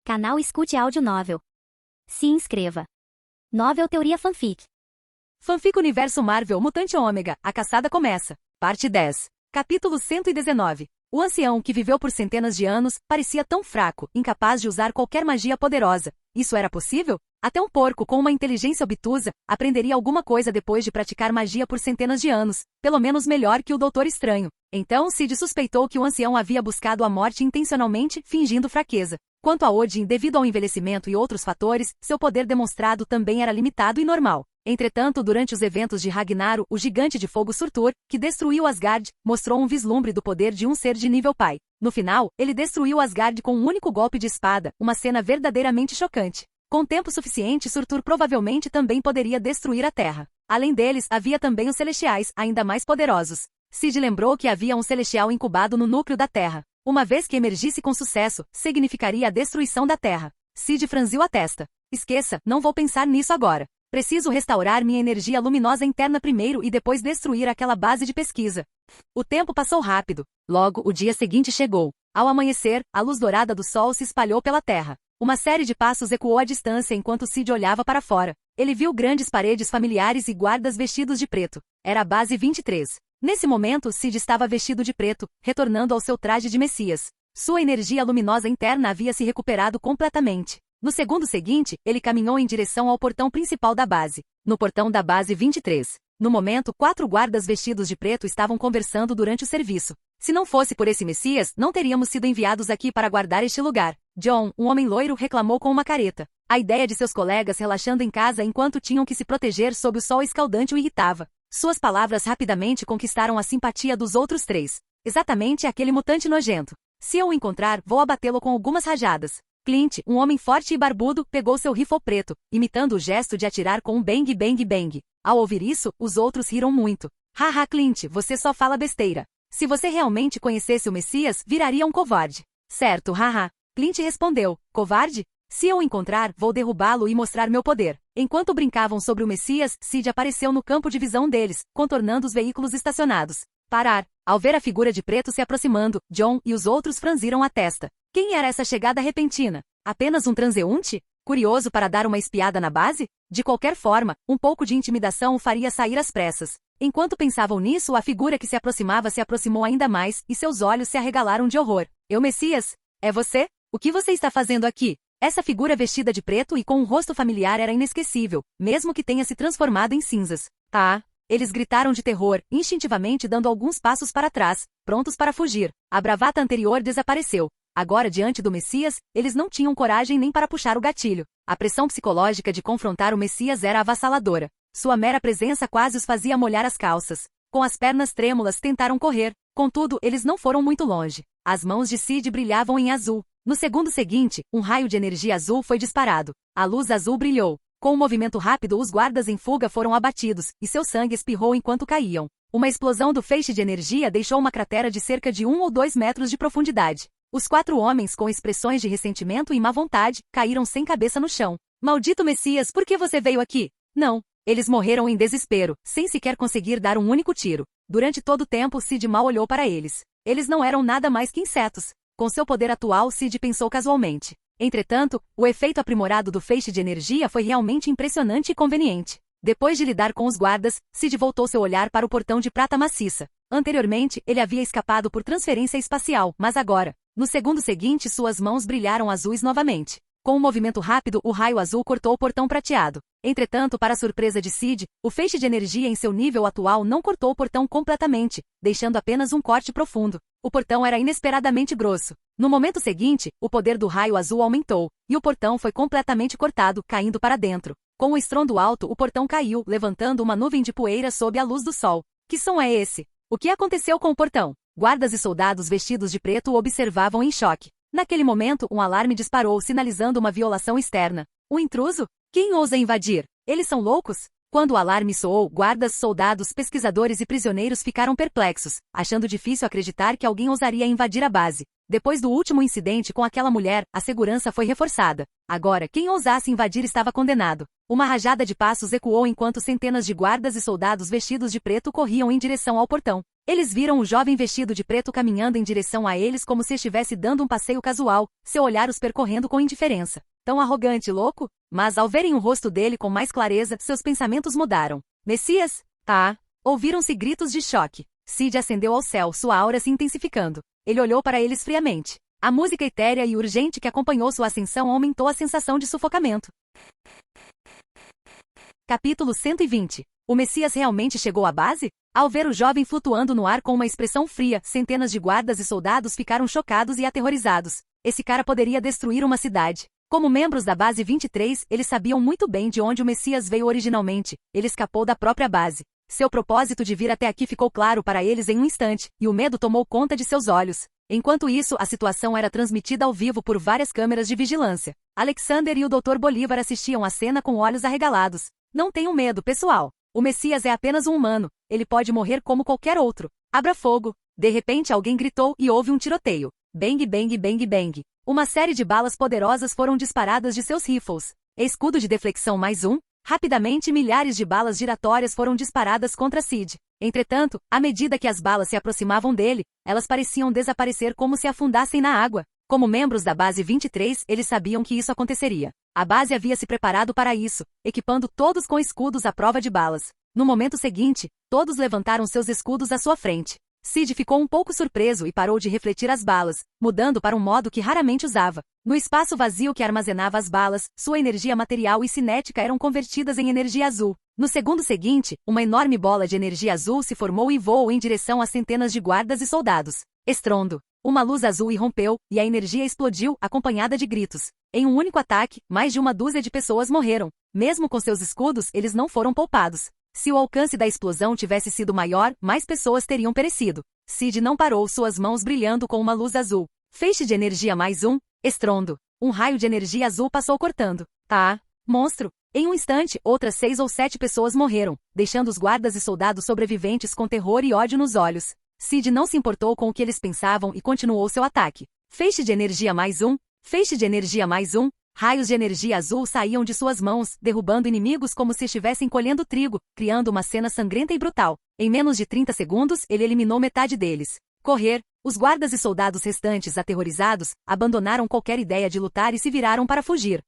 Canal Escute Áudio Novel. Se inscreva. Novel Teoria Fanfic. Fanfic Universo Marvel Mutante Ômega, a caçada começa. Parte 10. Capítulo 119. O ancião, que viveu por centenas de anos, parecia tão fraco, incapaz de usar qualquer magia poderosa. Isso era possível? Até um porco com uma inteligência obtusa aprenderia alguma coisa depois de praticar magia por centenas de anos, pelo menos melhor que o Doutor Estranho. Então Sid suspeitou que o ancião havia buscado a morte intencionalmente, fingindo fraqueza. Quanto a Odin, devido ao envelhecimento e outros fatores, seu poder demonstrado também era limitado e normal. Entretanto, durante os eventos de Ragnarok, o gigante de fogo Surtur, que destruiu Asgard, mostrou um vislumbre do poder de um ser de nível pai. No final, ele destruiu Asgard com um único golpe de espada, uma cena verdadeiramente chocante. Com tempo suficiente, Surtur provavelmente também poderia destruir a Terra. Além deles, havia também os Celestiais, ainda mais poderosos. Sid lembrou que havia um Celestial incubado no núcleo da Terra. Uma vez que emergisse com sucesso, significaria a destruição da Terra. Sid franziu a testa. Esqueça, não vou pensar nisso agora. Preciso restaurar minha energia luminosa interna primeiro e depois destruir aquela base de pesquisa. O tempo passou rápido. Logo, o dia seguinte chegou. Ao amanhecer, a luz dourada do sol se espalhou pela terra. Uma série de passos ecoou à distância enquanto Sid olhava para fora. Ele viu grandes paredes familiares e guardas vestidos de preto. Era a base 23. Nesse momento, Sid estava vestido de preto, retornando ao seu traje de Messias. Sua energia luminosa interna havia se recuperado completamente. No segundo seguinte, ele caminhou em direção ao portão principal da base. No portão da base 23. No momento, 4 guardas vestidos de preto estavam conversando durante o serviço. Se não fosse por esse Messias, não teríamos sido enviados aqui para guardar este lugar. John, um homem loiro, reclamou com uma careta. A ideia de seus colegas relaxando em casa enquanto tinham que se proteger sob o sol escaldante o irritava. Suas palavras rapidamente conquistaram a simpatia dos outros 3. Exatamente aquele mutante nojento. Se eu o encontrar, vou abatê-lo com algumas rajadas. Clint, um homem forte e barbudo, pegou seu rifle preto, imitando o gesto de atirar com um bang bang bang. Ao ouvir isso, os outros riram muito. Haha, Clint, você só fala besteira. Se você realmente conhecesse o Messias, viraria um covarde. Certo, haha. Clint respondeu. Covarde? Se eu o encontrar, vou derrubá-lo e mostrar meu poder. Enquanto brincavam sobre o Messias, Sid apareceu no campo de visão deles, contornando os veículos estacionados. Parar. Ao ver a figura de preto se aproximando, John e os outros franziram a testa. Quem era essa chegada repentina? Apenas um transeunte? Curioso para dar uma espiada na base? De qualquer forma, um pouco de intimidação o faria sair às pressas. Enquanto pensavam nisso, a figura que se aproximava se aproximou ainda mais, e seus olhos se arregalaram de horror. Eu, Messias? É você? O que você está fazendo aqui? Essa figura vestida de preto e com um rosto familiar era inesquecível, mesmo que tenha se transformado em cinzas. Tá? Eles gritaram de terror, instintivamente dando alguns passos para trás, prontos para fugir. A bravata anterior desapareceu. Agora, diante do Messias, eles não tinham coragem nem para puxar o gatilho. A pressão psicológica de confrontar o Messias era avassaladora. Sua mera presença quase os fazia molhar as calças. Com as pernas trêmulas, tentaram correr. Contudo, eles não foram muito longe. As mãos de Sid brilhavam em azul. No segundo seguinte, um raio de energia azul foi disparado. A luz azul brilhou. Com um movimento rápido, os guardas em fuga foram abatidos, e seu sangue espirrou enquanto caíam. Uma explosão do feixe de energia deixou uma cratera de cerca de 1 ou 2 metros de profundidade. Os 4 homens, com expressões de ressentimento e má vontade, caíram sem cabeça no chão. Maldito Messias, por que você veio aqui? Não. Eles morreram em desespero, sem sequer conseguir dar um único tiro. Durante todo o tempo, Sid mal olhou para eles. Eles não eram nada mais que insetos. Com seu poder atual, Sid pensou casualmente. Entretanto, o efeito aprimorado do feixe de energia foi realmente impressionante e conveniente. Depois de lidar com os guardas, Sid voltou seu olhar para o portão de prata maciça. Anteriormente, ele havia escapado por transferência espacial, mas agora, no segundo seguinte, suas mãos brilharam azuis novamente. Com um movimento rápido, o raio azul cortou o portão prateado. Entretanto, para a surpresa de Sid, o feixe de energia em seu nível atual não cortou o portão completamente, deixando apenas um corte profundo. O portão era inesperadamente grosso. No momento seguinte, o poder do raio azul aumentou, e o portão foi completamente cortado, caindo para dentro. Com um estrondo alto, o portão caiu, levantando uma nuvem de poeira sob a luz do sol. Que som é esse? O que aconteceu com o portão? Guardas e soldados vestidos de preto o observavam em choque. Naquele momento, um alarme disparou, sinalizando uma violação externa. Um intruso? Quem ousa invadir? Eles são loucos? Quando o alarme soou, guardas, soldados, pesquisadores e prisioneiros ficaram perplexos, achando difícil acreditar que alguém ousaria invadir a base. Depois do último incidente com aquela mulher, a segurança foi reforçada. Agora, quem ousasse invadir estava condenado. Uma rajada de passos ecoou enquanto centenas de guardas e soldados vestidos de preto corriam em direção ao portão. Eles viram o jovem vestido de preto caminhando em direção a eles como se estivesse dando um passeio casual, seu olhar os percorrendo com indiferença. Tão arrogante e louco? Mas ao verem o rosto dele com mais clareza, seus pensamentos mudaram. Messias? Ah! Ouviram-se gritos de choque. Sid ascendeu ao céu, sua aura se intensificando. Ele olhou para eles friamente. A música etérea e urgente que acompanhou sua ascensão aumentou a sensação de sufocamento. Capítulo 120. O Messias realmente chegou à base? Ao ver o jovem flutuando no ar com uma expressão fria, centenas de guardas e soldados ficaram chocados e aterrorizados. Esse cara poderia destruir uma cidade. Como membros da base 23, eles sabiam muito bem de onde o Messias veio originalmente. Ele escapou da própria base. Seu propósito de vir até aqui ficou claro para eles em um instante, e o medo tomou conta de seus olhos. Enquanto isso, a situação era transmitida ao vivo por várias câmeras de vigilância. Alexander e o Dr. Bolívar assistiam à cena com olhos arregalados. Não tenham medo, pessoal. O Messias é apenas um humano. Ele pode morrer como qualquer outro. Abra fogo. De repente alguém gritou e houve um tiroteio. Bang, bang, bang, bang. Uma série de balas poderosas foram disparadas de seus rifles. Escudo de deflexão mais um. Rapidamente milhares de balas giratórias foram disparadas contra Sid. Entretanto, à medida que as balas se aproximavam dele, elas pareciam desaparecer como se afundassem na água. Como membros da base 23, eles sabiam que isso aconteceria. A base havia se preparado para isso, equipando todos com escudos à prova de balas. No momento seguinte, todos levantaram seus escudos à sua frente. Sid ficou um pouco surpreso e parou de refletir as balas, mudando para um modo que raramente usava. No espaço vazio que armazenava as balas, sua energia material e cinética eram convertidas em energia azul. No segundo seguinte, uma enorme bola de energia azul se formou e voou em direção a centenas de guardas e soldados. Estrondo. Uma luz azul irrompeu, e a energia explodiu, acompanhada de gritos. Em um único ataque, mais de uma dúzia de pessoas morreram. Mesmo com seus escudos, eles não foram poupados. Se o alcance da explosão tivesse sido maior, mais pessoas teriam perecido. Sid não parou, suas mãos brilhando com uma luz azul. Feixe de energia mais um. Estrondo. Um raio de energia azul passou cortando. Tá. Monstro. Em um instante, outras 6 ou 7 pessoas morreram, deixando os guardas e soldados sobreviventes com terror e ódio nos olhos. Sid não se importou com o que eles pensavam e continuou seu ataque. Feixe de energia mais um. Feixe de energia mais um. Raios de energia azul saíam de suas mãos, derrubando inimigos como se estivessem colhendo trigo, criando uma cena sangrenta e brutal. Em menos de 30 segundos, ele eliminou metade deles. Correr. Os guardas e soldados restantes, aterrorizados, abandonaram qualquer ideia de lutar e se viraram para fugir.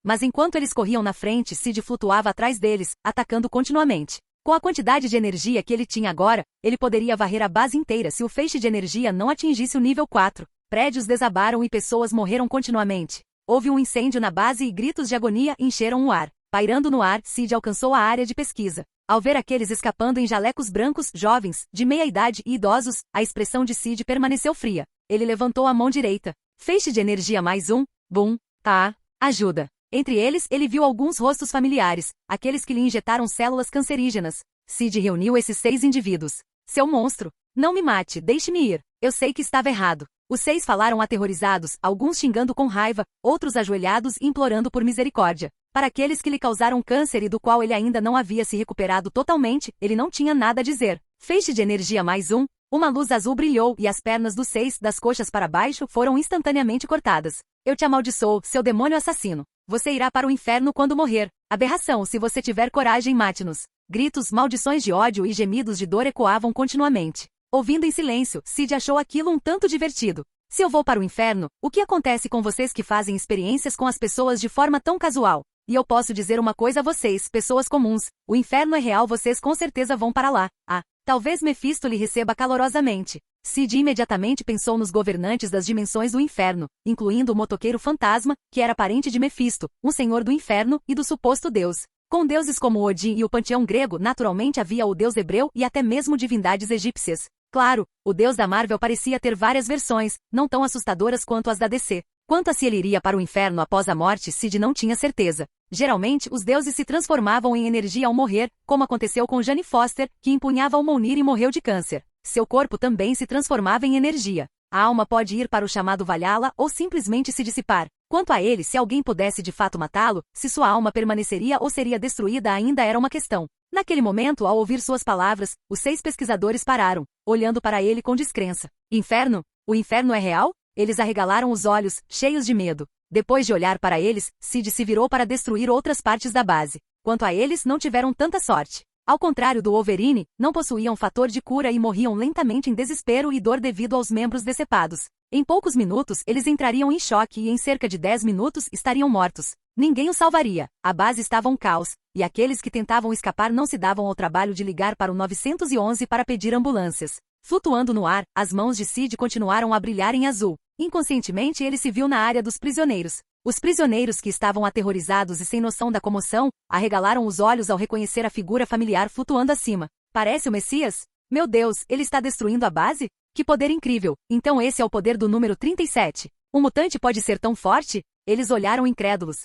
Mas enquanto eles corriam na frente, Sid flutuava atrás deles, atacando continuamente. Com a quantidade de energia que ele tinha agora, ele poderia varrer a base inteira se o feixe de energia não atingisse o nível 4. Prédios desabaram e pessoas morreram continuamente. Houve um incêndio na base e gritos de agonia encheram o ar. Pairando no ar, Sid alcançou a área de pesquisa. Ao ver aqueles escapando em jalecos brancos, jovens, de meia idade e idosos, a expressão de Sid permaneceu fria. Ele levantou a mão direita. Feixe de energia mais um. Bum. Tá. Ajuda. Entre eles, ele viu alguns rostos familiares, aqueles que lhe injetaram células cancerígenas. Sid reuniu esses 6 indivíduos. Seu monstro. Não me mate, deixe-me ir. Eu sei que estava errado. Os 6 falaram aterrorizados, alguns xingando com raiva, outros ajoelhados e implorando por misericórdia. Para aqueles que lhe causaram câncer e do qual ele ainda não havia se recuperado totalmente, ele não tinha nada a dizer. Feixe de energia mais um. Uma luz azul brilhou e as pernas dos 6, das coxas para baixo, foram instantaneamente cortadas. Eu te amaldiçoo, seu demônio assassino. Você irá para o inferno quando morrer. Aberração, se você tiver coragem, mate-nos. Gritos, maldições de ódio e gemidos de dor ecoavam continuamente. Ouvindo em silêncio, Sid achou aquilo um tanto divertido. Se eu vou para o inferno, o que acontece com vocês que fazem experiências com as pessoas de forma tão casual? E eu posso dizer uma coisa a vocês, pessoas comuns. O inferno é real, vocês com certeza vão para lá. Ah, talvez Mefisto lhe receba calorosamente. Sid imediatamente pensou nos governantes das dimensões do inferno, incluindo o motoqueiro fantasma, que era parente de Mefisto, um senhor do inferno e do suposto deus. Com deuses como Odin e o panteão grego, naturalmente havia o deus hebreu e até mesmo divindades egípcias. Claro, o deus da Marvel parecia ter várias versões, não tão assustadoras quanto as da DC. Quanto a se ele iria para o inferno após a morte, Sid não tinha certeza. Geralmente, os deuses se transformavam em energia ao morrer, como aconteceu com Jane Foster, que empunhava o Mjolnir e morreu de câncer. Seu corpo também se transformava em energia. A alma pode ir para o chamado Valhalla ou simplesmente se dissipar. Quanto a ele, se alguém pudesse de fato matá-lo, se sua alma permaneceria ou seria destruída ainda era uma questão. Naquele momento, ao ouvir suas palavras, os 6 pesquisadores pararam, olhando para ele com descrença. Inferno? O inferno é real? Eles arregalaram os olhos, cheios de medo. Depois de olhar para eles, Sid se virou para destruir outras partes da base. Quanto a eles, não tiveram tanta sorte. Ao contrário do Wolverine, não possuíam fator de cura e morriam lentamente em desespero e dor devido aos membros decepados. Em poucos minutos, eles entrariam em choque e em cerca de 10 minutos estariam mortos. Ninguém os salvaria. A base estava um caos, e aqueles que tentavam escapar não se davam ao trabalho de ligar para o 911 para pedir ambulâncias. Flutuando no ar, as mãos de Sid continuaram a brilhar em azul. Inconscientemente ele se viu na área dos prisioneiros. Os prisioneiros, que estavam aterrorizados e sem noção da comoção, arregalaram os olhos ao reconhecer a figura familiar flutuando acima. Parece o Messias? Meu Deus, ele está destruindo a base? Que poder incrível! Então esse é o poder do número 37. Um mutante pode ser tão forte? Eles olharam incrédulos.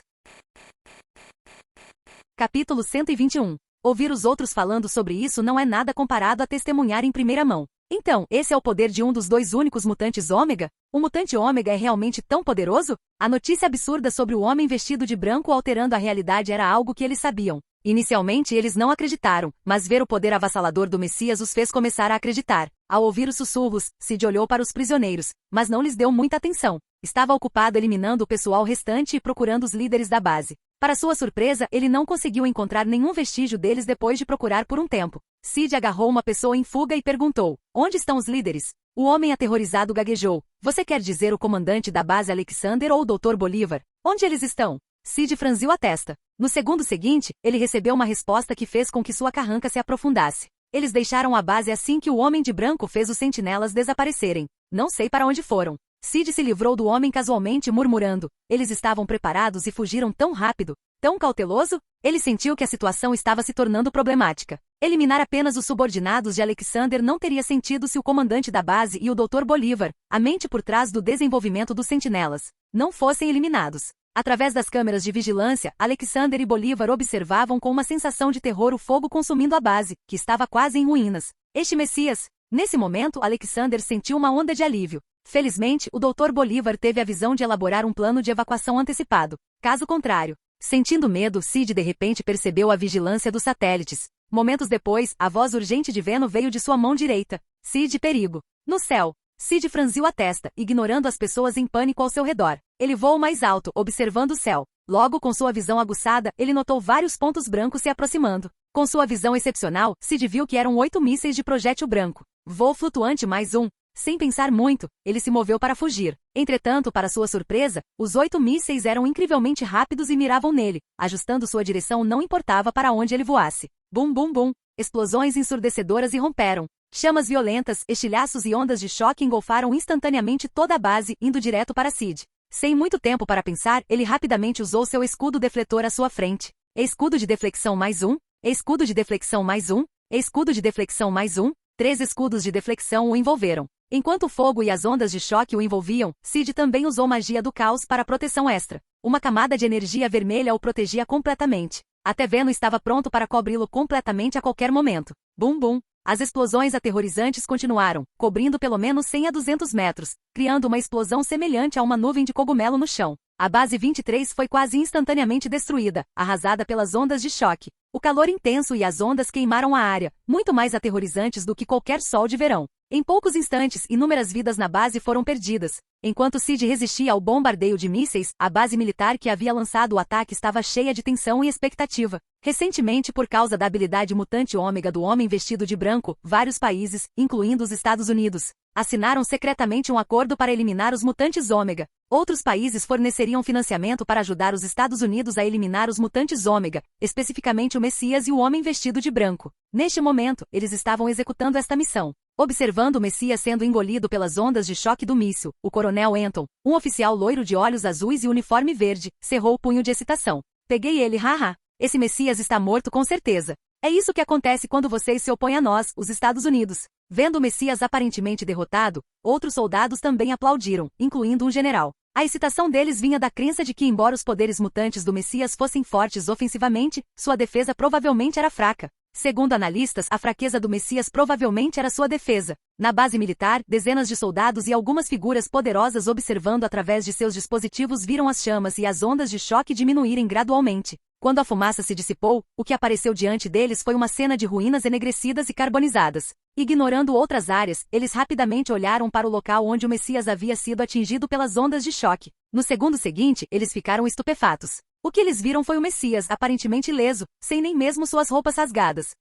Capítulo 121. Ouvir os outros falando sobre isso não é nada comparado a testemunhar em primeira mão. Então, esse é o poder de um dos dois únicos mutantes Ômega? O mutante Ômega é realmente tão poderoso? A notícia absurda sobre o homem vestido de branco alterando a realidade era algo que eles sabiam. Inicialmente eles não acreditaram, mas ver o poder avassalador do Messias os fez começar a acreditar. Ao ouvir os sussurros, Sid olhou para os prisioneiros, mas não lhes deu muita atenção. Estava ocupado eliminando o pessoal restante e procurando os líderes da base. Para sua surpresa, ele não conseguiu encontrar nenhum vestígio deles depois de procurar por um tempo. Sid agarrou uma pessoa em fuga e perguntou: onde estão os líderes? O homem aterrorizado gaguejou: você quer dizer o comandante da base Alexander ou o Dr. Bolívar? Onde eles estão? Sid franziu a testa. No segundo seguinte, ele recebeu uma resposta que fez com que sua carranca se aprofundasse. Eles deixaram a base assim que o homem de branco fez os sentinelas desaparecerem. Não sei para onde foram. Sid se livrou do homem casualmente murmurando. Eles estavam preparados e fugiram tão rápido, tão cauteloso? Ele sentiu que a situação estava se tornando problemática. Eliminar apenas os subordinados de Alexander não teria sentido se o comandante da base e o Dr. Bolívar, a mente por trás do desenvolvimento dos sentinelas, não fossem eliminados. Através das câmeras de vigilância, Alexander e Bolívar observavam com uma sensação de terror o fogo consumindo a base, que estava quase em ruínas. Este Messias. Nesse momento, Alexander sentiu uma onda de alívio. Felizmente, o Dr. Bolívar teve a visão de elaborar um plano de evacuação antecipado. Caso contrário, sentindo medo, Sid de repente percebeu a vigilância dos satélites. Momentos depois, a voz urgente de Venom veio de sua mão direita. Sid, perigo. No céu. Sid franziu a testa, ignorando as pessoas em pânico ao seu redor. Ele voou mais alto, observando o céu. Logo, com sua visão aguçada, ele notou vários pontos brancos se aproximando. Com sua visão excepcional, Sid viu que eram 8 mísseis de projétil branco. Voo flutuante mais um. Sem pensar muito, ele se moveu para fugir. Entretanto, para sua surpresa, os 8 mísseis eram incrivelmente rápidos e miravam nele. Ajustando sua direção não importava para onde ele voasse. Bum bum bum. Explosões ensurdecedoras irromperam. Chamas violentas, estilhaços e ondas de choque engolfaram instantaneamente toda a base, indo direto para Sid. Sem muito tempo para pensar, ele rapidamente usou seu escudo defletor à sua frente. Escudo de deflexão mais um. Escudo de deflexão mais um. Escudo de deflexão mais um. 3 escudos de deflexão o envolveram. Enquanto o fogo e as ondas de choque o envolviam, Sid também usou magia do caos para proteção extra. Uma camada de energia vermelha o protegia completamente. Até Venom estava pronto para cobri-lo completamente a qualquer momento. Bum bum. As explosões aterrorizantes continuaram, cobrindo pelo menos 100 a 200 metros, criando uma explosão semelhante a uma nuvem de cogumelo no chão. A base 23 foi quase instantaneamente destruída, arrasada pelas ondas de choque. O calor intenso e as ondas queimaram a área, muito mais aterrorizantes do que qualquer sol de verão. Em poucos instantes, inúmeras vidas na base foram perdidas. Enquanto Sid resistia ao bombardeio de mísseis, a base militar que havia lançado o ataque estava cheia de tensão e expectativa. Recentemente, por causa da habilidade mutante Ômega do homem vestido de branco, vários países, incluindo os Estados Unidos, assinaram secretamente um acordo para eliminar os mutantes Ômega. Outros países forneceriam financiamento para ajudar os Estados Unidos a eliminar os mutantes Ômega, especificamente o Messias e o homem vestido de branco. Neste momento, eles estavam executando esta missão. Observando o Messias sendo engolido pelas ondas de choque do míssil, o coronel Anton, um oficial loiro de olhos azuis e uniforme verde, cerrou o punho de excitação. Peguei ele, haha. Esse Messias está morto com certeza. É isso que acontece quando vocês se opõem a nós, os Estados Unidos. Vendo o Messias aparentemente derrotado, outros soldados também aplaudiram, incluindo um general. A excitação deles vinha da crença de que, embora os poderes mutantes do Messias fossem fortes ofensivamente, sua defesa provavelmente era fraca. Segundo analistas, a fraqueza do Messias provavelmente era sua defesa. Na base militar, dezenas de soldados e algumas figuras poderosas observando através de seus dispositivos viram as chamas e as ondas de choque diminuírem gradualmente. Quando a fumaça se dissipou, o que apareceu diante deles foi uma cena de ruínas enegrecidas e carbonizadas. Ignorando outras áreas, eles rapidamente olharam para o local onde o Messias havia sido atingido pelas ondas de choque. No segundo seguinte, eles ficaram estupefatos. O que eles viram foi o Messias, aparentemente ileso, sem nem mesmo suas roupas rasgadas.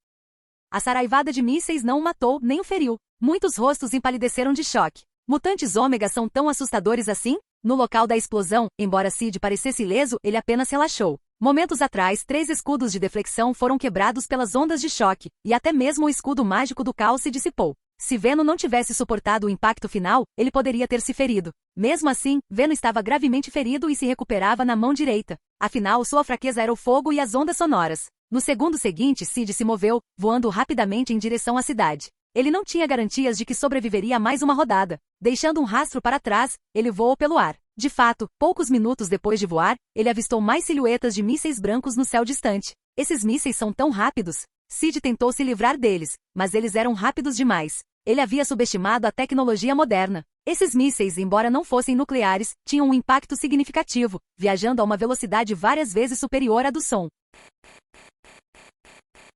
A saraivada de mísseis não o matou nem o feriu. Muitos rostos empalideceram de choque. Mutantes ômega são tão assustadores assim? No local da explosão, embora Sid parecesse ileso, ele apenas relaxou. Momentos atrás, 3 escudos de deflexão foram quebrados pelas ondas de choque, e até mesmo o escudo mágico do caos se dissipou. Se Venom não tivesse suportado o impacto final, ele poderia ter se ferido. Mesmo assim, Venom estava gravemente ferido e se recuperava na mão direita. Afinal, sua fraqueza era o fogo e as ondas sonoras. No segundo seguinte, Sid se moveu, voando rapidamente em direção à cidade. Ele não tinha garantias de que sobreviveria a mais uma rodada. Deixando um rastro para trás, ele voou pelo ar. De fato, poucos minutos depois de voar, ele avistou mais silhuetas de mísseis brancos no céu distante. Esses mísseis são tão rápidos. Sid tentou se livrar deles, mas eles eram rápidos demais. Ele havia subestimado a tecnologia moderna. Esses mísseis, embora não fossem nucleares, tinham um impacto significativo, viajando a uma velocidade várias vezes superior à do som.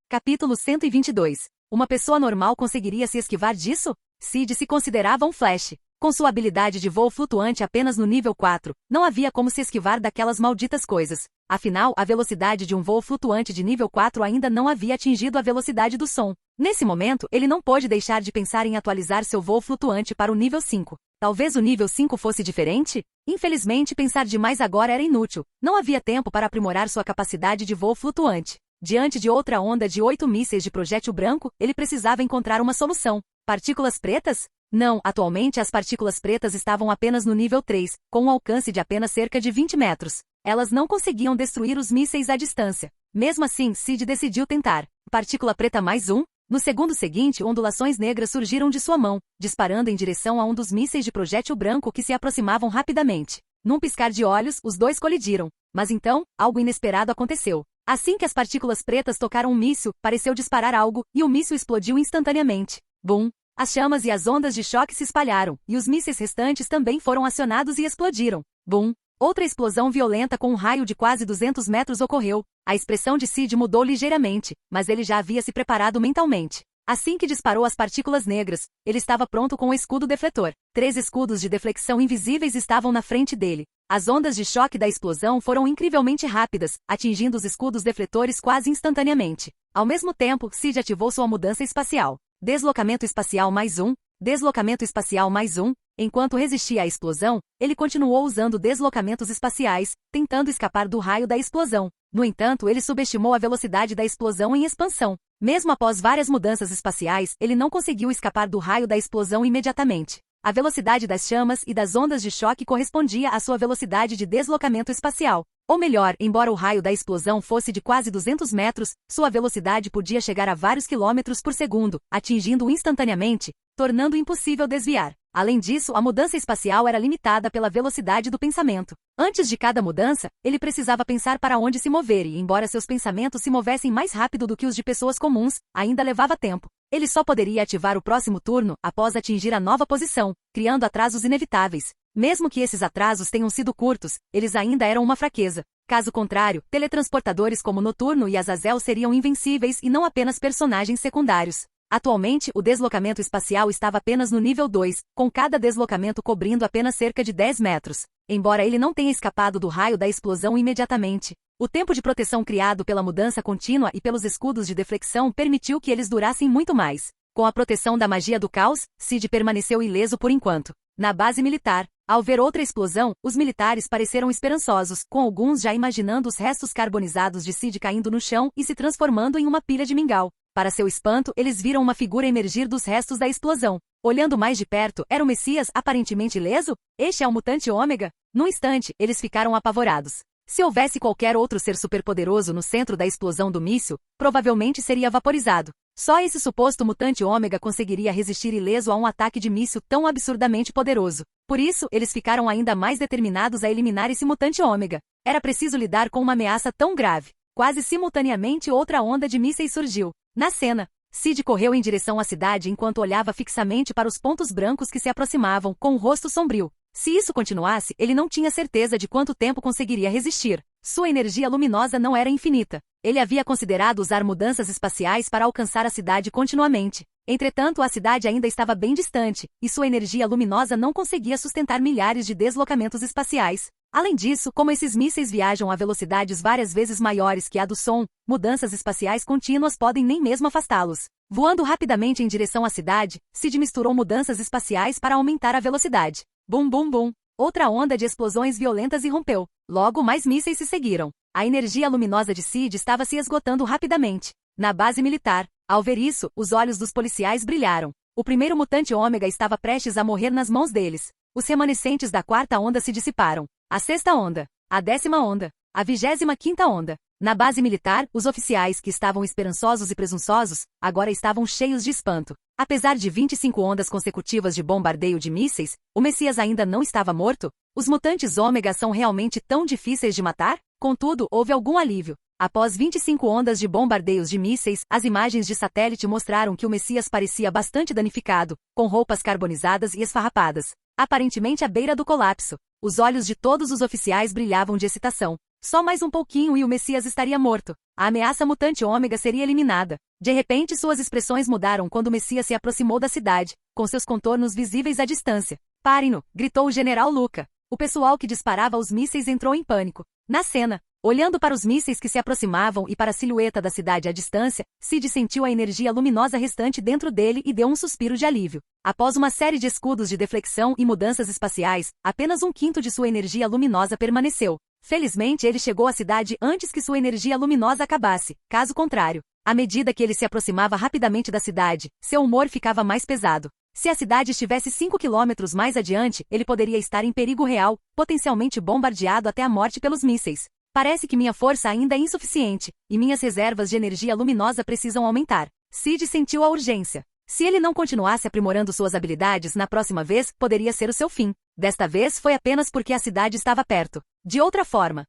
Capítulo 122. Uma pessoa normal conseguiria se esquivar disso? Sid se considerava um Flash. Com sua habilidade de voo flutuante apenas no nível 4, não havia como se esquivar daquelas malditas coisas. Afinal, a velocidade de um voo flutuante de nível 4 ainda não havia atingido a velocidade do som. Nesse momento, ele não pôde deixar de pensar em atualizar seu voo flutuante para o nível 5. Talvez o nível 5 fosse diferente? Infelizmente, pensar demais agora era inútil. Não havia tempo para aprimorar sua capacidade de voo flutuante. Diante de outra onda de 8 mísseis de projétil branco, ele precisava encontrar uma solução. Partículas pretas? Não, atualmente as partículas pretas estavam apenas no nível 3, com um alcance de apenas cerca de 20 metros. Elas não conseguiam destruir os mísseis à distância. Mesmo assim, Sid decidiu tentar. Partícula preta mais um? No segundo seguinte, ondulações negras surgiram de sua mão, disparando em direção a um dos mísseis de projétil branco que se aproximavam rapidamente. Num piscar de olhos, os dois colidiram. Mas então, algo inesperado aconteceu. Assim que as partículas pretas tocaram um míssil, pareceu disparar algo, e o míssil explodiu instantaneamente. Bum! As chamas e as ondas de choque se espalharam, e os mísseis restantes também foram acionados e explodiram. Bum! Outra explosão violenta com um raio de quase 200 metros ocorreu. A expressão de Sid mudou ligeiramente, mas ele já havia se preparado mentalmente. Assim que disparou as partículas negras, ele estava pronto com o escudo defletor. 3 escudos de deflexão invisíveis estavam na frente dele. As ondas de choque da explosão foram incrivelmente rápidas, atingindo os escudos defletores quase instantaneamente. Ao mesmo tempo, Sid ativou sua mudança espacial. Deslocamento espacial mais um. Deslocamento espacial mais um. Enquanto resistia à explosão, ele continuou usando deslocamentos espaciais, tentando escapar do raio da explosão. No entanto, ele subestimou a velocidade da explosão em expansão. Mesmo após várias mudanças espaciais, ele não conseguiu escapar do raio da explosão imediatamente. A velocidade das chamas e das ondas de choque correspondia à sua velocidade de deslocamento espacial. Ou melhor, embora o raio da explosão fosse de quase 200 metros, sua velocidade podia chegar a vários quilômetros por segundo, atingindo-o instantaneamente, tornando impossível desviar. Além disso, a mudança espacial era limitada pela velocidade do pensamento. Antes de cada mudança, ele precisava pensar para onde se mover e, embora seus pensamentos se movessem mais rápido do que os de pessoas comuns, ainda levava tempo. Ele só poderia ativar o próximo turno após atingir a nova posição, criando atrasos inevitáveis. Mesmo que esses atrasos tenham sido curtos, eles ainda eram uma fraqueza. Caso contrário, teletransportadores como Noturno e Azazel seriam invencíveis e não apenas personagens secundários. Atualmente, o deslocamento espacial estava apenas no nível 2, com cada deslocamento cobrindo apenas cerca de 10 metros. Embora ele não tenha escapado do raio da explosão imediatamente, o tempo de proteção criado pela mudança contínua e pelos escudos de deflexão permitiu que eles durassem muito mais. Com a proteção da magia do caos, Sid permaneceu ileso por enquanto. Na base militar, ao ver outra explosão, os militares pareceram esperançosos, com alguns já imaginando os restos carbonizados de Sid caindo no chão e se transformando em uma pilha de mingau. Para seu espanto, eles viram uma figura emergir dos restos da explosão. Olhando mais de perto, era o Messias aparentemente ileso? Este é o mutante ômega? Num instante, eles ficaram apavorados. Se houvesse qualquer outro ser superpoderoso no centro da explosão do míssil, provavelmente seria vaporizado. Só esse suposto mutante ômega conseguiria resistir ileso a um ataque de míssil tão absurdamente poderoso. Por isso, eles ficaram ainda mais determinados a eliminar esse mutante ômega. Era preciso lidar com uma ameaça tão grave. Quase simultaneamente, outra onda de mísseis surgiu. Na cena, Sid correu em direção à cidade enquanto olhava fixamente para os pontos brancos que se aproximavam, com o rosto sombrio. Se isso continuasse, ele não tinha certeza de quanto tempo conseguiria resistir. Sua energia luminosa não era infinita. Ele havia considerado usar mudanças espaciais para alcançar a cidade continuamente. Entretanto, a cidade ainda estava bem distante, e sua energia luminosa não conseguia sustentar milhares de deslocamentos espaciais. Além disso, como esses mísseis viajam a velocidades várias vezes maiores que a do som, mudanças espaciais contínuas podem nem mesmo afastá-los. Voando rapidamente em direção à cidade, Sid misturou mudanças espaciais para aumentar a velocidade. Bum bum bum. Outra onda de explosões violentas irrompeu. Logo mais mísseis se seguiram. A energia luminosa de Sid estava se esgotando rapidamente. Na base militar, ao ver isso, os olhos dos policiais brilharam. O primeiro mutante ômega estava prestes a morrer nas mãos deles. Os remanescentes da quarta onda se dissiparam. A sexta onda, a 10ª onda, a 25ª onda. Na base militar, os oficiais que estavam esperançosos e presunçosos, agora estavam cheios de espanto. Apesar de 25 ondas consecutivas de bombardeio de mísseis, o Messias ainda não estava morto? Os mutantes ômega são realmente tão difíceis de matar? Contudo, houve algum alívio. Após 25 ondas de bombardeios de mísseis, as imagens de satélite mostraram que o Messias parecia bastante danificado, com roupas carbonizadas e esfarrapadas. Aparentemente à beira do colapso. Os olhos de todos os oficiais brilhavam de excitação. Só mais um pouquinho e o Messias estaria morto. A ameaça mutante ômega seria eliminada. De repente suas expressões mudaram quando o Messias se aproximou da cidade, com seus contornos visíveis à distância. "Parem-no!" gritou o general Luca. O pessoal que disparava os mísseis entrou em pânico. Na cena, olhando para os mísseis que se aproximavam e para a silhueta da cidade à distância, Sid sentiu a energia luminosa restante dentro dele e deu um suspiro de alívio. Após uma série de escudos de deflexão e mudanças espaciais, apenas 1/5 de sua energia luminosa permaneceu. Felizmente ele chegou à cidade antes que sua energia luminosa acabasse. Caso contrário, à medida que ele se aproximava rapidamente da cidade, seu humor ficava mais pesado. Se a cidade estivesse 5 quilômetros mais adiante, ele poderia estar em perigo real, potencialmente bombardeado até a morte pelos mísseis. Parece que minha força ainda é insuficiente, e minhas reservas de energia luminosa precisam aumentar. Sid sentiu a urgência. Se ele não continuasse aprimorando suas habilidades na próxima vez, poderia ser o seu fim. Desta vez foi apenas porque a cidade estava perto. De outra forma.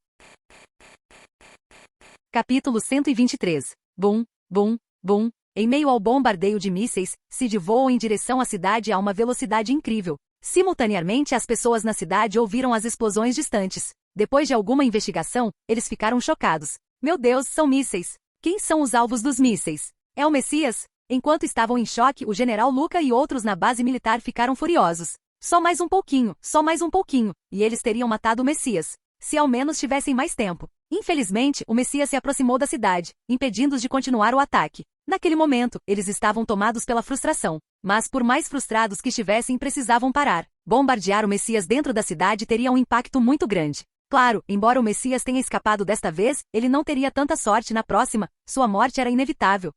Capítulo 123. Bum, bum, bum. Em meio ao bombardeio de mísseis, Sid voou em direção à cidade a uma velocidade incrível. Simultaneamente, as pessoas na cidade ouviram as explosões distantes. Depois de alguma investigação, eles ficaram chocados. Meu Deus, são mísseis. Quem são os alvos dos mísseis? É o Messias? Enquanto estavam em choque, o general Luca e outros na base militar ficaram furiosos. Só mais um pouquinho, e eles teriam matado o Messias. Se ao menos tivessem mais tempo. Infelizmente, o Messias se aproximou da cidade, impedindo-os de continuar o ataque. Naquele momento, eles estavam tomados pela frustração. Mas por mais frustrados que estivessem, precisavam parar. Bombardear o Messias dentro da cidade teria um impacto muito grande. Claro, embora o Messias tenha escapado desta vez, ele não teria tanta sorte na próxima, sua morte era inevitável.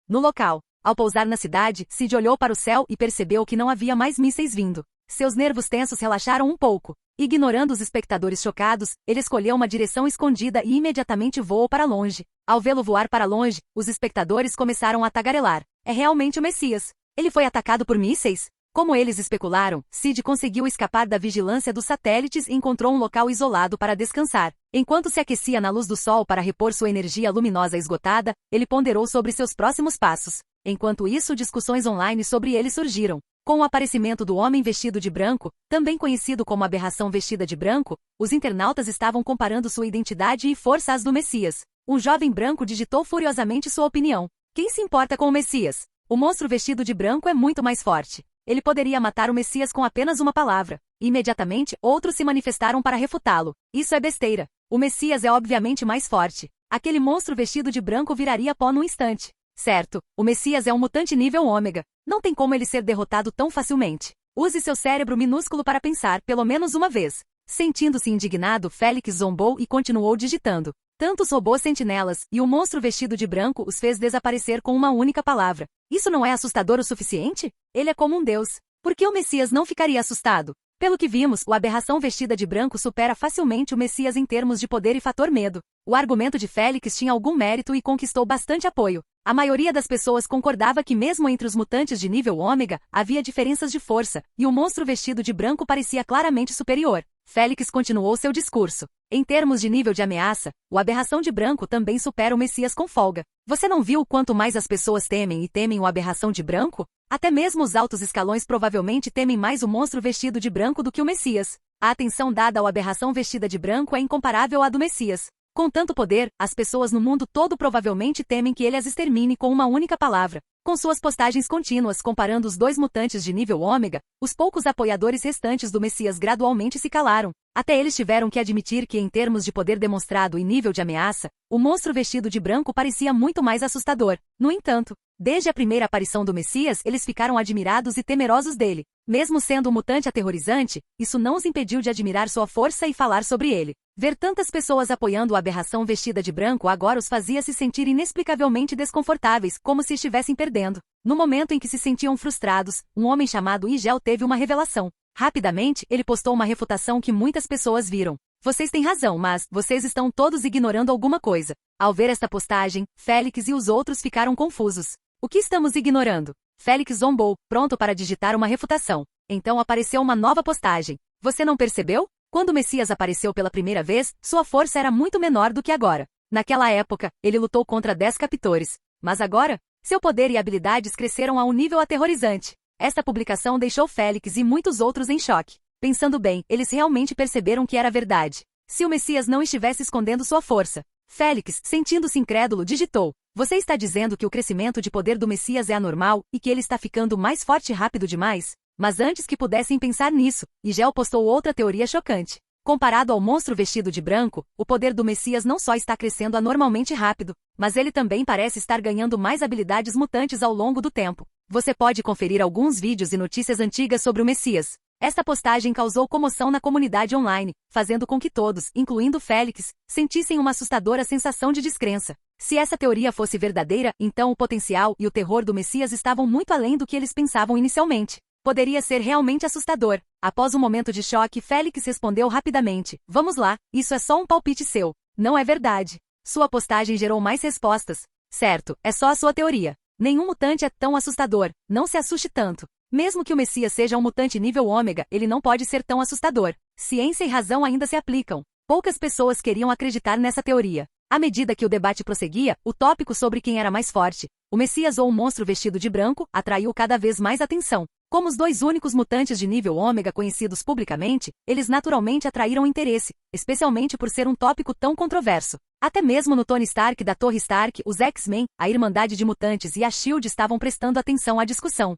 No local, ao pousar na cidade, Sid olhou para o céu e percebeu que não havia mais mísseis vindo. Seus nervos tensos relaxaram um pouco. Ignorando os espectadores chocados, ele escolheu uma direção escondida e imediatamente voou para longe. Ao vê-lo voar para longe, os espectadores começaram a tagarelar. É realmente o Messias. Ele foi atacado por mísseis? Como eles especularam, Sid conseguiu escapar da vigilância dos satélites e encontrou um local isolado para descansar. Enquanto se aquecia na luz do sol para repor sua energia luminosa esgotada, ele ponderou sobre seus próximos passos. Enquanto isso, discussões online sobre ele surgiram. Com o aparecimento do homem vestido de branco, também conhecido como aberração vestida de branco, os internautas estavam comparando sua identidade e força às do Messias. Um jovem branco digitou furiosamente sua opinião. Quem se importa com o Messias? O monstro vestido de branco é muito mais forte. Ele poderia matar o Messias com apenas uma palavra. Imediatamente, outros se manifestaram para refutá-lo. Isso é besteira. O Messias é obviamente mais forte. Aquele monstro vestido de branco viraria pó num instante. Certo, o Messias é um mutante nível ômega. Não tem como ele ser derrotado tão facilmente. Use seu cérebro minúsculo para pensar, pelo menos uma vez. Sentindo-se indignado, Félix zombou e continuou digitando. Tantos robôs sentinelas, e o monstro vestido de branco os fez desaparecer com uma única palavra. Isso não é assustador o suficiente? Ele é como um deus. Por que o Messias não ficaria assustado? Pelo que vimos, o aberração vestida de branco supera facilmente o Messias em termos de poder e fator medo. O argumento de Félix tinha algum mérito e conquistou bastante apoio. A maioria das pessoas concordava que mesmo entre os mutantes de nível ômega, havia diferenças de força, e o monstro vestido de branco parecia claramente superior. Félix continuou seu discurso. Em termos de nível de ameaça, o aberração de branco também supera o Messias com folga. Você não viu quanto mais as pessoas temem o aberração de branco? Até mesmo os altos escalões provavelmente temem mais o monstro vestido de branco do que o Messias. A atenção dada ao aberração vestida de branco é incomparável à do Messias. Com tanto poder, as pessoas no mundo todo provavelmente temem que ele as extermine com uma única palavra. Com suas postagens contínuas comparando os dois mutantes de nível ômega, os poucos apoiadores restantes do Messias gradualmente se calaram. Até eles tiveram que admitir que, em termos de poder demonstrado e nível de ameaça, o monstro vestido de branco parecia muito mais assustador. No entanto, desde a primeira aparição do Messias, eles ficaram admirados e temerosos dele. Mesmo sendo um mutante aterrorizante, isso não os impediu de admirar sua força e falar sobre ele. Ver tantas pessoas apoiando a aberração vestida de branco agora os fazia se sentir inexplicavelmente desconfortáveis, como se estivessem perdendo. No momento em que se sentiam frustrados, um homem chamado Igel teve uma revelação. Rapidamente, ele postou uma refutação que muitas pessoas viram. Vocês têm razão, mas vocês estão todos ignorando alguma coisa. Ao ver esta postagem, Félix e os outros ficaram confusos. O que estamos ignorando? Félix zombou, pronto para digitar uma refutação. Então apareceu uma nova postagem. Você não percebeu? Quando o Messias apareceu pela primeira vez, sua força era muito menor do que agora. Naquela época, ele lutou contra 10 captores. Mas agora, seu poder e habilidades cresceram a um nível aterrorizante. Esta publicação deixou Félix e muitos outros em choque. Pensando bem, eles realmente perceberam que era verdade. Se o Messias não estivesse escondendo sua força. Félix, sentindo-se incrédulo, digitou. Você está dizendo que o crescimento de poder do Messias é anormal e que ele está ficando mais forte e rápido demais? Mas antes que pudessem pensar nisso, Igel postou outra teoria chocante. Comparado ao monstro vestido de branco, o poder do Messias não só está crescendo anormalmente rápido, mas ele também parece estar ganhando mais habilidades mutantes ao longo do tempo. Você pode conferir alguns vídeos e notícias antigas sobre o Messias. Esta postagem causou comoção na comunidade online, fazendo com que todos, incluindo Félix, sentissem uma assustadora sensação de descrença. Se essa teoria fosse verdadeira, então o potencial e o terror do Messias estavam muito além do que eles pensavam inicialmente. Poderia ser realmente assustador. Após um momento de choque, Félix respondeu rapidamente. Vamos lá, isso é só um palpite seu. Não é verdade. Sua postagem gerou mais respostas. Certo, é só a sua teoria. Nenhum mutante é tão assustador, não se assuste tanto. Mesmo que o Messias seja um mutante nível ômega, ele não pode ser tão assustador. Ciência e razão ainda se aplicam. Poucas pessoas queriam acreditar nessa teoria. À medida que o debate prosseguia, o tópico sobre quem era mais forte, o Messias ou o monstro vestido de branco, atraiu cada vez mais atenção. Como os dois únicos mutantes de nível ômega conhecidos publicamente, eles naturalmente atraíram interesse, especialmente por ser um tópico tão controverso. Até mesmo no Tony Stark da Torre Stark, os X-Men, a Irmandade de Mutantes e a SHIELD estavam prestando atenção à discussão.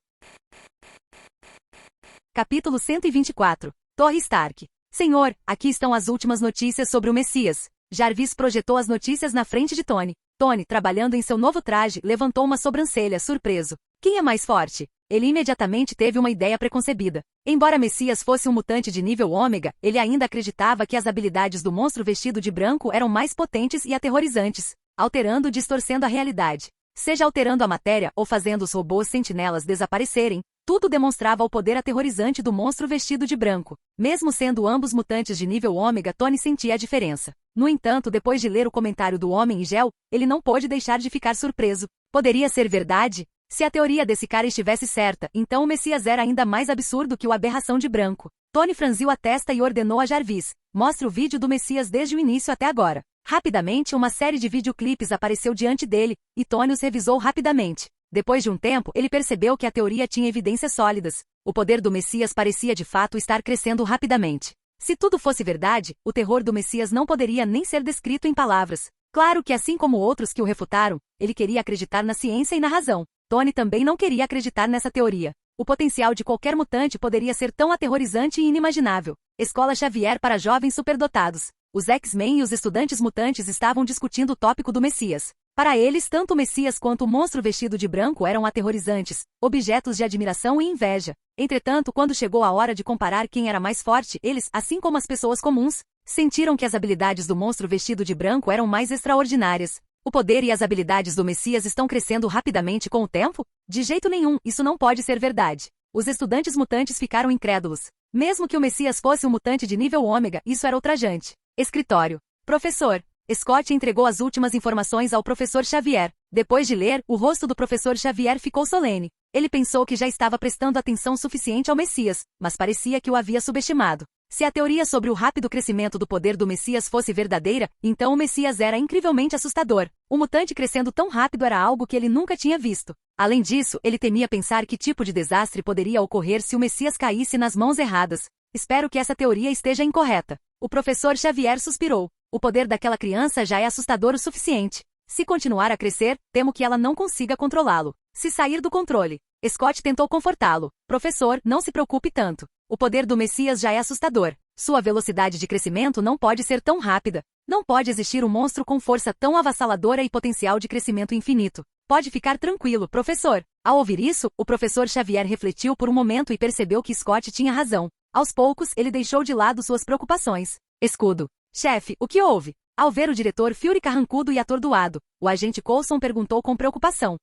Capítulo 124. Torre Stark. Senhor, aqui estão as últimas notícias sobre o Messias. Jarvis projetou as notícias na frente de Tony. Tony, trabalhando em seu novo traje, levantou uma sobrancelha, surpreso. Quem é mais forte? Ele imediatamente teve uma ideia preconcebida. Embora Messias fosse um mutante de nível ômega, ele ainda acreditava que as habilidades do monstro vestido de branco eram mais potentes e aterrorizantes, alterando e distorcendo a realidade. Seja alterando a matéria ou fazendo os robôs sentinelas desaparecerem, tudo demonstrava o poder aterrorizante do monstro vestido de branco. Mesmo sendo ambos mutantes de nível ômega, Tony sentia a diferença. No entanto, depois de ler o comentário do Homem Igel, ele não pôde deixar de ficar surpreso. Poderia ser verdade? Se a teoria desse cara estivesse certa, então o Messias era ainda mais absurdo que o aberração de branco. Tony franziu a testa e ordenou a Jarvis: mostre o vídeo do Messias desde o início até agora. Rapidamente, uma série de videoclipes apareceu diante dele, e Tony os revisou rapidamente. Depois de um tempo, ele percebeu que a teoria tinha evidências sólidas. O poder do Messias parecia de fato estar crescendo rapidamente. Se tudo fosse verdade, o terror do Messias não poderia nem ser descrito em palavras. Claro que, assim como outros que o refutaram, ele queria acreditar na ciência e na razão. Tony também não queria acreditar nessa teoria. O potencial de qualquer mutante poderia ser tão aterrorizante e inimaginável. Escola Xavier para jovens superdotados. Os X-Men e os estudantes mutantes estavam discutindo o tópico do Messias. Para eles, tanto o Messias quanto o monstro vestido de branco eram aterrorizantes, objetos de admiração e inveja. Entretanto, quando chegou a hora de comparar quem era mais forte, eles, assim como as pessoas comuns, sentiram que as habilidades do monstro vestido de branco eram mais extraordinárias. O poder e as habilidades do Messias estão crescendo rapidamente com o tempo? De jeito nenhum, isso não pode ser verdade. Os estudantes mutantes ficaram incrédulos. Mesmo que o Messias fosse um mutante de nível ômega, isso era ultrajante. Escritório. Professor. Scott entregou as últimas informações ao professor Xavier. Depois de ler, o rosto do professor Xavier ficou solene. Ele pensou que já estava prestando atenção suficiente ao Messias, mas parecia que o havia subestimado. Se a teoria sobre o rápido crescimento do poder do Messias fosse verdadeira, então o Messias era incrivelmente assustador. O mutante crescendo tão rápido era algo que ele nunca tinha visto. Além disso, ele temia pensar que tipo de desastre poderia ocorrer se o Messias caísse nas mãos erradas. Espero que essa teoria esteja incorreta. O professor Xavier suspirou. O poder daquela criança já é assustador o suficiente. Se continuar a crescer, temo que ela não consiga controlá-lo. Se sair do controle. Scott tentou confortá-lo. Professor, não se preocupe tanto. O poder do Messias já é assustador. Sua velocidade de crescimento não pode ser tão rápida. Não pode existir um monstro com força tão avassaladora e potencial de crescimento infinito. Pode ficar tranquilo, professor. Ao ouvir isso, o professor Xavier refletiu por um momento e percebeu que Scott tinha razão. Aos poucos, ele deixou de lado suas preocupações. Escudo. Chefe, o que houve? Ao ver o diretor Fury carrancudo e atordoado, o agente Coulson perguntou com preocupação.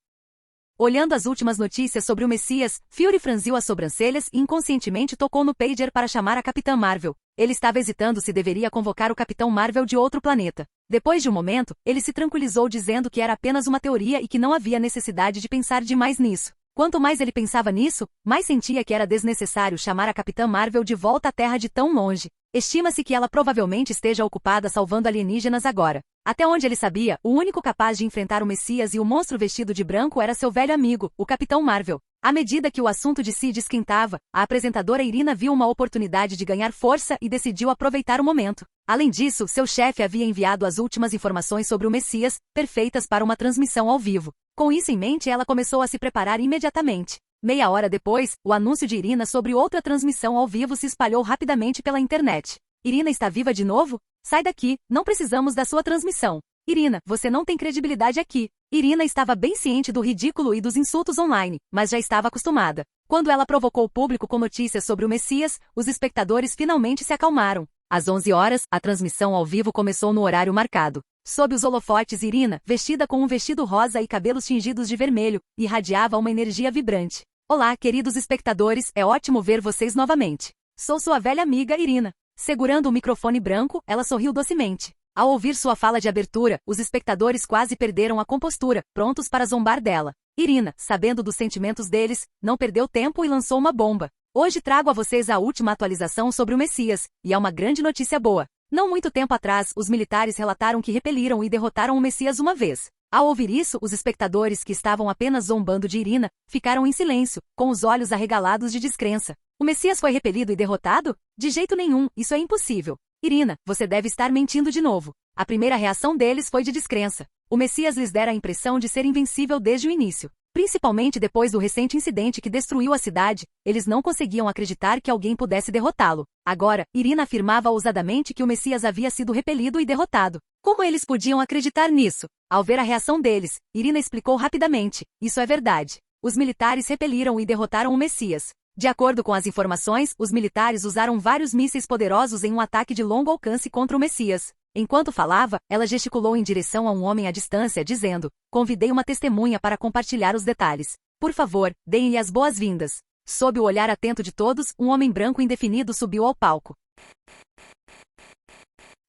Olhando as últimas notícias sobre o Messias, Fury franziu as sobrancelhas e inconscientemente tocou no pager para chamar a Capitã Marvel. Ele estava hesitando se deveria convocar o Capitão Marvel de outro planeta. Depois de um momento, ele se tranquilizou dizendo que era apenas uma teoria e que não havia necessidade de pensar demais nisso. Quanto mais ele pensava nisso, mais sentia que era desnecessário chamar a Capitã Marvel de volta à Terra de tão longe. Estima-se que ela provavelmente esteja ocupada salvando alienígenas agora. Até onde ele sabia, o único capaz de enfrentar o Messias e o monstro vestido de branco era seu velho amigo, o Capitão Marvel. À medida que o assunto de Sid esquentava, a apresentadora Irina viu uma oportunidade de ganhar força e decidiu aproveitar o momento. Além disso, seu chefe havia enviado as últimas informações sobre o Messias, perfeitas para uma transmissão ao vivo. Com isso em mente, ela começou a se preparar imediatamente. Meia hora depois, o anúncio de Irina sobre outra transmissão ao vivo se espalhou rapidamente pela internet. Irina está viva de novo? Sai daqui, não precisamos da sua transmissão. Irina, você não tem credibilidade aqui. Irina estava bem ciente do ridículo e dos insultos online, mas já estava acostumada. Quando ela provocou o público com notícias sobre o Messias, os espectadores finalmente se acalmaram. Às 11 horas, a transmissão ao vivo começou no horário marcado. Sob os holofotes, Irina, vestida com um vestido rosa e cabelos tingidos de vermelho, irradiava uma energia vibrante. Olá, queridos espectadores, é ótimo ver vocês novamente. Sou sua velha amiga Irina. Segurando o microfone branco, ela sorriu docemente. Ao ouvir sua fala de abertura, os espectadores quase perderam a compostura, prontos para zombar dela. Irina, sabendo dos sentimentos deles, não perdeu tempo e lançou uma bomba. Hoje trago a vocês a última atualização sobre o Messias, e é uma grande notícia boa. Não muito tempo atrás, os militares relataram que repeliram e derrotaram o Messias uma vez. Ao ouvir isso, os espectadores que estavam apenas zombando de Irina, ficaram em silêncio, com os olhos arregalados de descrença. O Messias foi repelido e derrotado? De jeito nenhum, isso é impossível. Irina, você deve estar mentindo de novo. A primeira reação deles foi de descrença. O Messias lhes dera a impressão de ser invencível desde o início. Principalmente depois do recente incidente que destruiu a cidade, eles não conseguiam acreditar que alguém pudesse derrotá-lo. Agora, Irina afirmava ousadamente que o Messias havia sido repelido e derrotado. Como eles podiam acreditar nisso? Ao ver a reação deles, Irina explicou rapidamente. Isso é verdade. Os militares repeliram e derrotaram o Messias. De acordo com as informações, os militares usaram vários mísseis poderosos em um ataque de longo alcance contra o Messias. Enquanto falava, ela gesticulou em direção a um homem à distância, dizendo: convidei uma testemunha para compartilhar os detalhes. Por favor, deem-lhe as boas-vindas. Sob o olhar atento de todos, um homem branco indefinido subiu ao palco.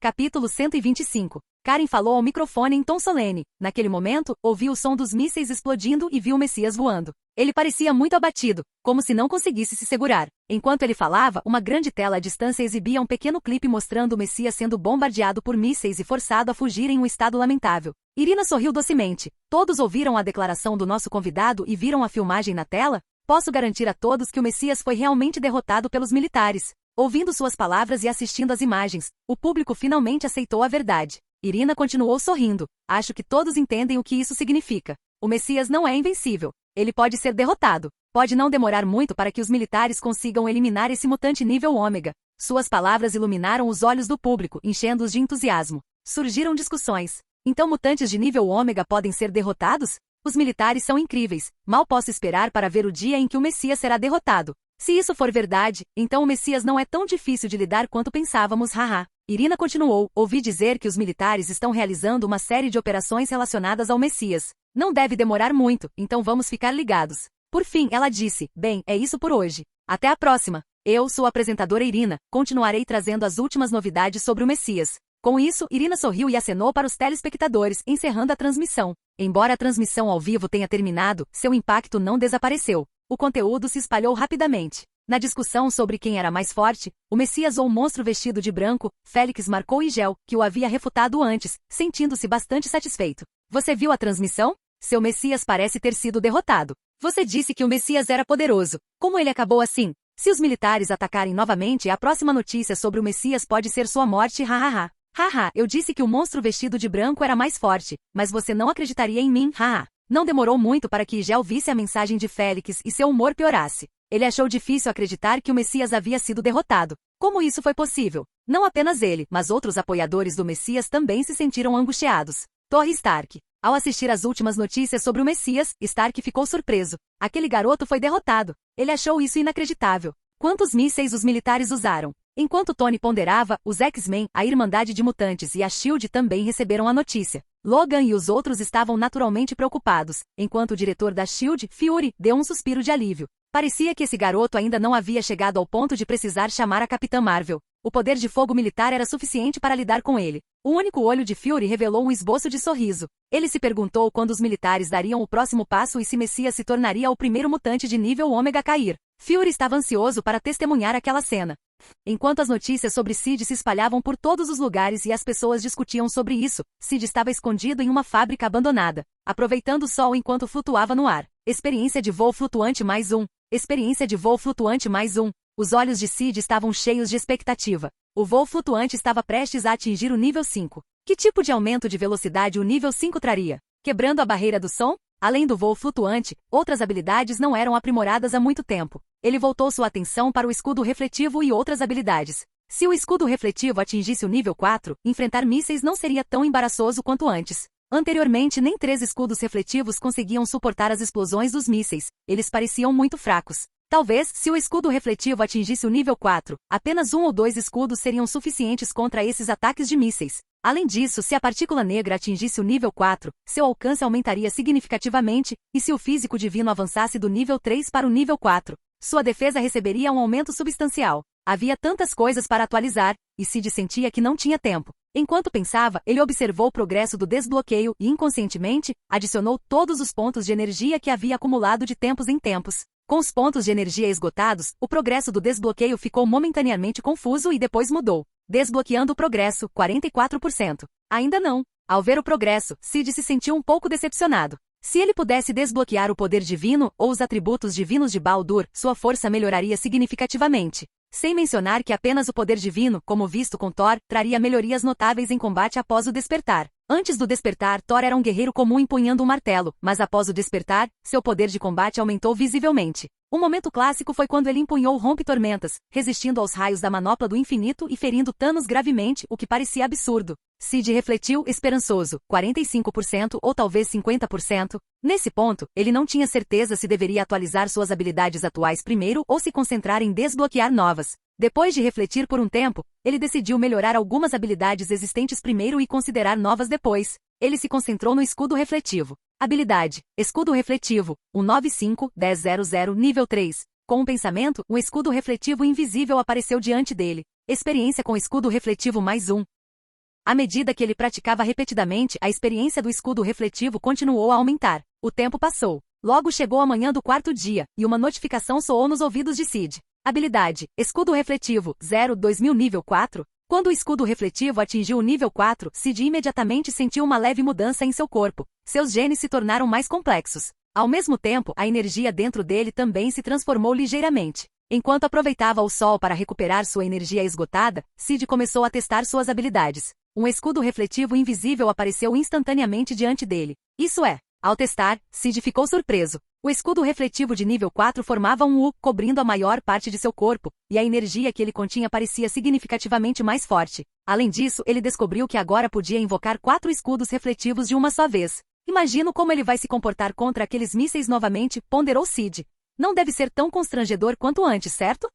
Capítulo 125. Karen falou ao microfone em tom solene. Naquele momento, ouviu o som dos mísseis explodindo e viu o Messias voando. Ele parecia muito abatido, como se não conseguisse se segurar. Enquanto ele falava, uma grande tela à distância exibia um pequeno clipe mostrando o Messias sendo bombardeado por mísseis e forçado a fugir em um estado lamentável. Irina sorriu docemente. Todos ouviram a declaração do nosso convidado e viram a filmagem na tela? Posso garantir a todos que o Messias foi realmente derrotado pelos militares. Ouvindo suas palavras e assistindo às imagens, o público finalmente aceitou a verdade. Irina continuou sorrindo. Acho que todos entendem o que isso significa. O Messias não é invencível. Ele pode ser derrotado. Pode não demorar muito para que os militares consigam eliminar esse mutante nível ômega. Suas palavras iluminaram os olhos do público, enchendo-os de entusiasmo. Surgiram discussões. Então mutantes de nível ômega podem ser derrotados? Os militares são incríveis. Mal posso esperar para ver o dia em que o Messias será derrotado. Se isso for verdade, então o Messias não é tão difícil de lidar quanto pensávamos, haha. Irina continuou, ouvi dizer que os militares estão realizando uma série de operações relacionadas ao Messias. Não deve demorar muito, então vamos ficar ligados. Por fim, ela disse, bem, é isso por hoje. Até a próxima. Eu sou a apresentadora Irina, continuarei trazendo as últimas novidades sobre o Messias. Com isso, Irina sorriu e acenou para os telespectadores, encerrando a transmissão. Embora a transmissão ao vivo tenha terminado, seu impacto não desapareceu. O conteúdo se espalhou rapidamente. Na discussão sobre quem era mais forte, o Messias ou o monstro vestido de branco, Félix marcou Igel, que o havia refutado antes, sentindo-se bastante satisfeito. Você viu a transmissão? Seu Messias parece ter sido derrotado. Você disse que o Messias era poderoso. Como ele acabou assim? Se os militares atacarem novamente, a próxima notícia sobre o Messias pode ser sua morte, hahaha. Haha, eu disse que o monstro vestido de branco era mais forte, mas você não acreditaria em mim, haha. Não demorou muito para que Igel visse a mensagem de Félix e seu humor piorasse. Ele achou difícil acreditar que o Messias havia sido derrotado. Como isso foi possível? Não apenas ele, mas outros apoiadores do Messias também se sentiram angustiados. Torre Stark. Ao assistir às últimas notícias sobre o Messias, Stark ficou surpreso. Aquele garoto foi derrotado. Ele achou isso inacreditável. Quantos mísseis os militares usaram? Enquanto Tony ponderava, os X-Men, a Irmandade de Mutantes e a SHIELD também receberam a notícia. Logan e os outros estavam naturalmente preocupados, enquanto o diretor da SHIELD, Fury, deu um suspiro de alívio. Parecia que esse garoto ainda não havia chegado ao ponto de precisar chamar a Capitã Marvel. O poder de fogo militar era suficiente para lidar com ele. O único olho de Fury revelou um esboço de sorriso. Ele se perguntou quando os militares dariam o próximo passo e se Messias se tornaria o primeiro mutante de nível Ômega a cair. Fury estava ansioso para testemunhar aquela cena. Enquanto as notícias sobre Sid se espalhavam por todos os lugares e as pessoas discutiam sobre isso, Sid estava escondido em uma fábrica abandonada, aproveitando o sol enquanto flutuava no ar. Experiência de voo flutuante mais um. Experiência de voo flutuante mais um. Os olhos de Sid estavam cheios de expectativa. O voo flutuante estava prestes a atingir o nível 5. Que tipo de aumento de velocidade o nível 5 traria? Quebrando a barreira do som? Além do voo flutuante, outras habilidades não eram aprimoradas há muito tempo. Ele voltou sua atenção para o escudo refletivo e outras habilidades. Se o escudo refletivo atingisse o nível 4, enfrentar mísseis não seria tão embaraçoso quanto antes. Anteriormente, nem 3 escudos refletivos conseguiam suportar as explosões dos mísseis. Eles pareciam muito fracos. Talvez, se o escudo refletivo atingisse o nível 4, apenas 1 ou 2 escudos seriam suficientes contra esses ataques de mísseis. Além disso, se a partícula negra atingisse o nível 4, seu alcance aumentaria significativamente, e se o físico divino avançasse do nível 3 para o nível 4, sua defesa receberia um aumento substancial. Havia tantas coisas para atualizar, e Sid sentia que não tinha tempo. Enquanto pensava, ele observou o progresso do desbloqueio e, inconscientemente, adicionou todos os pontos de energia que havia acumulado de tempos em tempos. Com os pontos de energia esgotados, o progresso do desbloqueio ficou momentaneamente confuso e depois mudou. Desbloqueando o progresso, 44%. Ainda não. Ao ver o progresso, Sid se sentiu um pouco decepcionado. Se ele pudesse desbloquear o poder divino ou os atributos divinos de Baldur, sua força melhoraria significativamente. Sem mencionar que apenas o poder divino, como visto com Thor, traria melhorias notáveis em combate após o despertar. Antes do despertar, Thor era um guerreiro comum empunhando um martelo, mas após o despertar, seu poder de combate aumentou visivelmente. Um momento clássico foi quando ele empunhou o Rompe-Tormentas, resistindo aos raios da manopla do infinito e ferindo Thanos gravemente, o que parecia absurdo. Sid refletiu, esperançoso, 45% ou talvez 50%. Nesse ponto, ele não tinha certeza se deveria atualizar suas habilidades atuais primeiro ou se concentrar em desbloquear novas. Depois de refletir por um tempo, ele decidiu melhorar algumas habilidades existentes primeiro e considerar novas depois. Ele se concentrou no escudo refletivo. Habilidade: Escudo refletivo, 195-1000 nível 3. Com um pensamento, um escudo refletivo invisível apareceu diante dele. Experiência com escudo refletivo mais um. À medida que ele praticava repetidamente, a experiência do escudo refletivo continuou a aumentar. O tempo passou. Logo chegou a manhã do 4º dia, e uma notificação soou nos ouvidos de Sid. Habilidade: Escudo refletivo, 2000 nível 4. Quando o escudo refletivo atingiu o nível 4, Sid imediatamente sentiu uma leve mudança em seu corpo. Seus genes se tornaram mais complexos. Ao mesmo tempo, a energia dentro dele também se transformou ligeiramente. Enquanto aproveitava o sol para recuperar sua energia esgotada, Sid começou a testar suas habilidades. Um escudo refletivo invisível apareceu instantaneamente diante dele. Isso é, ao testar, Sid ficou surpreso. O escudo refletivo de nível 4 formava um U, cobrindo a maior parte de seu corpo, e a energia que ele continha parecia significativamente mais forte. Além disso, ele descobriu que agora podia invocar 4 escudos refletivos de uma só vez. Imagino como ele vai se comportar contra aqueles mísseis novamente, ponderou Sid. Não deve ser tão constrangedor quanto antes, certo?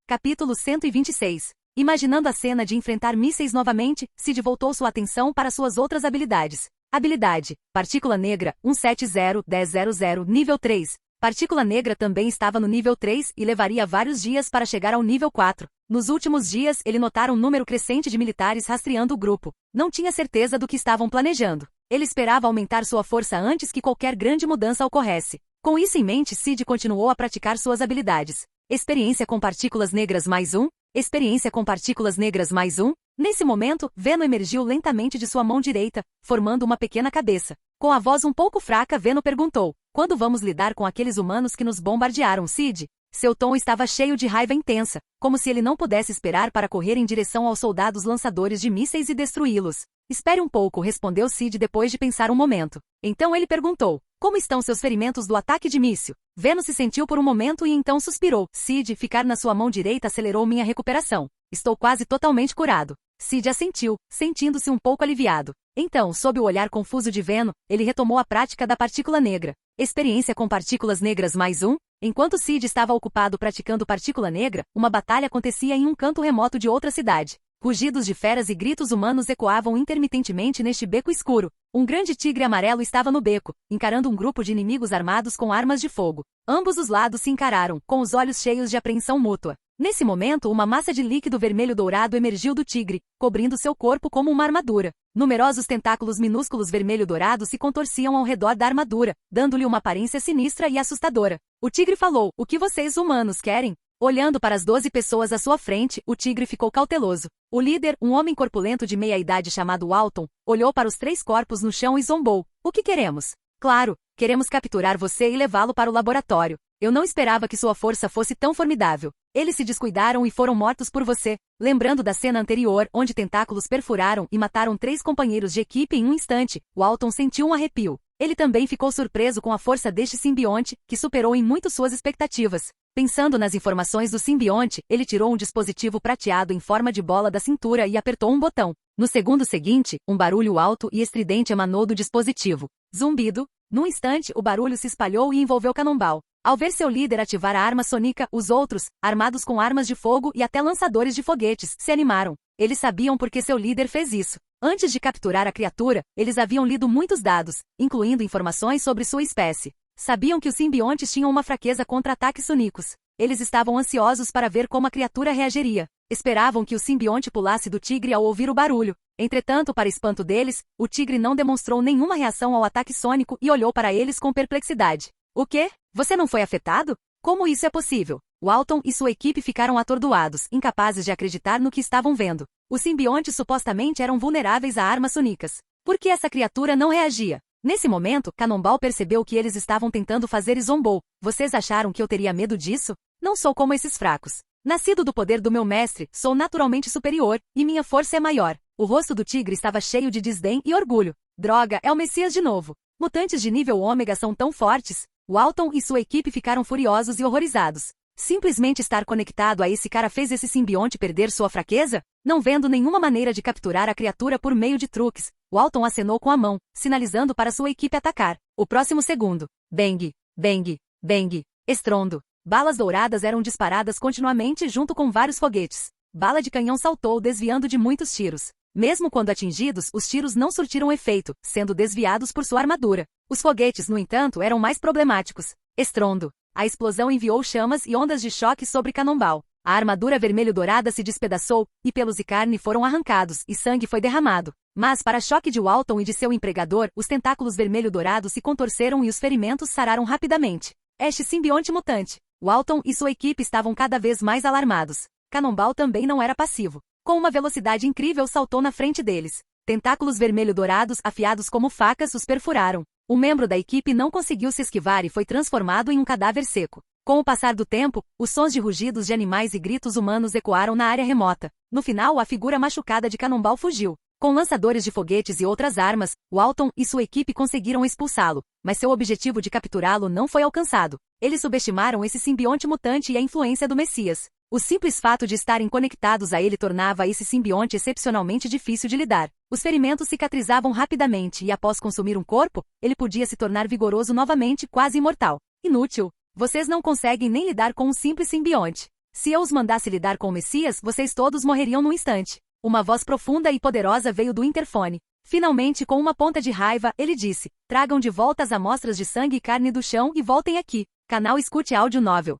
Capítulo 126. Imaginando a cena de enfrentar mísseis novamente, Sid voltou sua atenção para suas outras habilidades. Habilidade: Partícula Negra, 170-1000 nível 3. Partícula Negra também estava no nível 3 e levaria vários dias para chegar ao nível 4. Nos últimos dias, ele notara um número crescente de militares rastreando o grupo. Não tinha certeza do que estavam planejando. Ele esperava aumentar sua força antes que qualquer grande mudança ocorresse. Com isso em mente, Sid continuou a praticar suas habilidades. Experiência com partículas negras mais um. Experiência com partículas negras mais um. Nesse momento, Venom emergiu lentamente de sua mão direita, formando uma pequena cabeça. Com a voz um pouco fraca, Venom perguntou: "Quando vamos lidar com aqueles humanos que nos bombardearam, Sid?" Seu tom estava cheio de raiva intensa, como se ele não pudesse esperar para correr em direção aos soldados lançadores de mísseis e destruí-los. Espere um pouco, respondeu Sid depois de pensar um momento. Então ele perguntou, como estão seus ferimentos do ataque de míssil? Venus se sentiu por um momento e então suspirou. Sid, ficar na sua mão direita acelerou minha recuperação. Estou quase totalmente curado. Sid assentiu, sentindo-se um pouco aliviado. Então, sob o olhar confuso de Venom, ele retomou a prática da partícula negra. Experiência com partículas negras +1? Enquanto Sid estava ocupado praticando partícula negra, uma batalha acontecia em um canto remoto de outra cidade. Rugidos de feras e gritos humanos ecoavam intermitentemente neste beco escuro. Um grande tigre amarelo estava no beco, encarando um grupo de inimigos armados com armas de fogo. Ambos os lados se encararam, com os olhos cheios de apreensão mútua. Nesse momento, uma massa de líquido vermelho-dourado emergiu do tigre, cobrindo seu corpo como uma armadura. Numerosos tentáculos minúsculos vermelho-dourados se contorciam ao redor da armadura, dando-lhe uma aparência sinistra e assustadora. O tigre falou, o que vocês humanos querem? Olhando para as 12 pessoas à sua frente, o tigre ficou cauteloso. O líder, um homem corpulento de meia-idade chamado Walton, olhou para os 3 corpos no chão e zombou. O que queremos? Claro, queremos capturar você e levá-lo para o laboratório. Eu não esperava que sua força fosse tão formidável. Eles se descuidaram e foram mortos por você. Lembrando da cena anterior, onde tentáculos perfuraram e mataram 3 companheiros de equipe em um instante, Walton sentiu um arrepio. Ele também ficou surpreso com a força deste simbionte, que superou em muito suas expectativas. Pensando nas informações do simbionte, ele tirou um dispositivo prateado em forma de bola da cintura e apertou um botão. No segundo seguinte, um barulho alto e estridente emanou do dispositivo. Zumbido. Num instante, o barulho se espalhou e envolveu Cannonball. Ao ver seu líder ativar a arma sônica, os outros, armados com armas de fogo e até lançadores de foguetes, se animaram. Eles sabiam por que seu líder fez isso. Antes de capturar a criatura, eles haviam lido muitos dados, incluindo informações sobre sua espécie. Sabiam que os simbiontes tinham uma fraqueza contra ataques sônicos. Eles estavam ansiosos para ver como a criatura reagiria. Esperavam que o simbionte pulasse do tigre ao ouvir o barulho. Entretanto, para espanto deles, o tigre não demonstrou nenhuma reação ao ataque sônico e olhou para eles com perplexidade. O quê? Você não foi afetado? Como isso é possível? Walton e sua equipe ficaram atordoados, incapazes de acreditar no que estavam vendo. Os simbiontes supostamente eram vulneráveis a armas sônicas. Por que essa criatura não reagia? Nesse momento, Cannonball percebeu que eles estavam tentando fazer e zombou. Vocês acharam que eu teria medo disso? Não sou como esses fracos. Nascido do poder do meu mestre, sou naturalmente superior, e minha força é maior. O rosto do tigre estava cheio de desdém e orgulho. Droga, é o Messias de novo. Mutantes de nível ômega são tão fortes. Walton e sua equipe ficaram furiosos e horrorizados. Simplesmente estar conectado a esse cara fez esse simbionte perder sua fraqueza? Não vendo nenhuma maneira de capturar a criatura por meio de truques, Walton acenou com a mão, sinalizando para sua equipe atacar. O próximo segundo. Bang, bang, bang. Estrondo. Balas douradas eram disparadas continuamente junto com vários foguetes. Bala de canhão saltou desviando de muitos tiros. Mesmo quando atingidos, os tiros não surtiram efeito, sendo desviados por sua armadura. Os foguetes, no entanto, eram mais problemáticos. Estrondo. A explosão enviou chamas e ondas de choque sobre Cannonball. A armadura vermelho-dourada se despedaçou, e pelos e carne foram arrancados, e sangue foi derramado. Mas, para choque de Walton e de seu empregador, os tentáculos vermelho-dourados se contorceram e os ferimentos sararam rapidamente. Este simbionte mutante. Walton e sua equipe estavam cada vez mais alarmados. Cannonball também não era passivo. Com uma velocidade incrível saltou na frente deles. Tentáculos vermelho-dourados, afiados como facas, os perfuraram. Um membro da equipe não conseguiu se esquivar e foi transformado em um cadáver seco. Com o passar do tempo, os sons de rugidos de animais e gritos humanos ecoaram na área remota. No final, a figura machucada de Cannonball fugiu. Com lançadores de foguetes e outras armas, Walton e sua equipe conseguiram expulsá-lo, mas seu objetivo de capturá-lo não foi alcançado. Eles subestimaram esse simbionte mutante e a influência do Messias. O simples fato de estarem conectados a ele tornava esse simbionte excepcionalmente difícil de lidar. Os ferimentos cicatrizavam rapidamente e após consumir um corpo, ele podia se tornar vigoroso novamente, quase imortal. Inútil. Vocês não conseguem nem lidar com um simples simbionte. Se eu os mandasse lidar com o Messias, vocês todos morreriam num instante. Uma voz profunda e poderosa veio do interfone. Finalmente, com uma ponta de raiva, ele disse: tragam de volta as amostras de sangue e carne do chão e voltem aqui. Canal Escute Áudio Novel.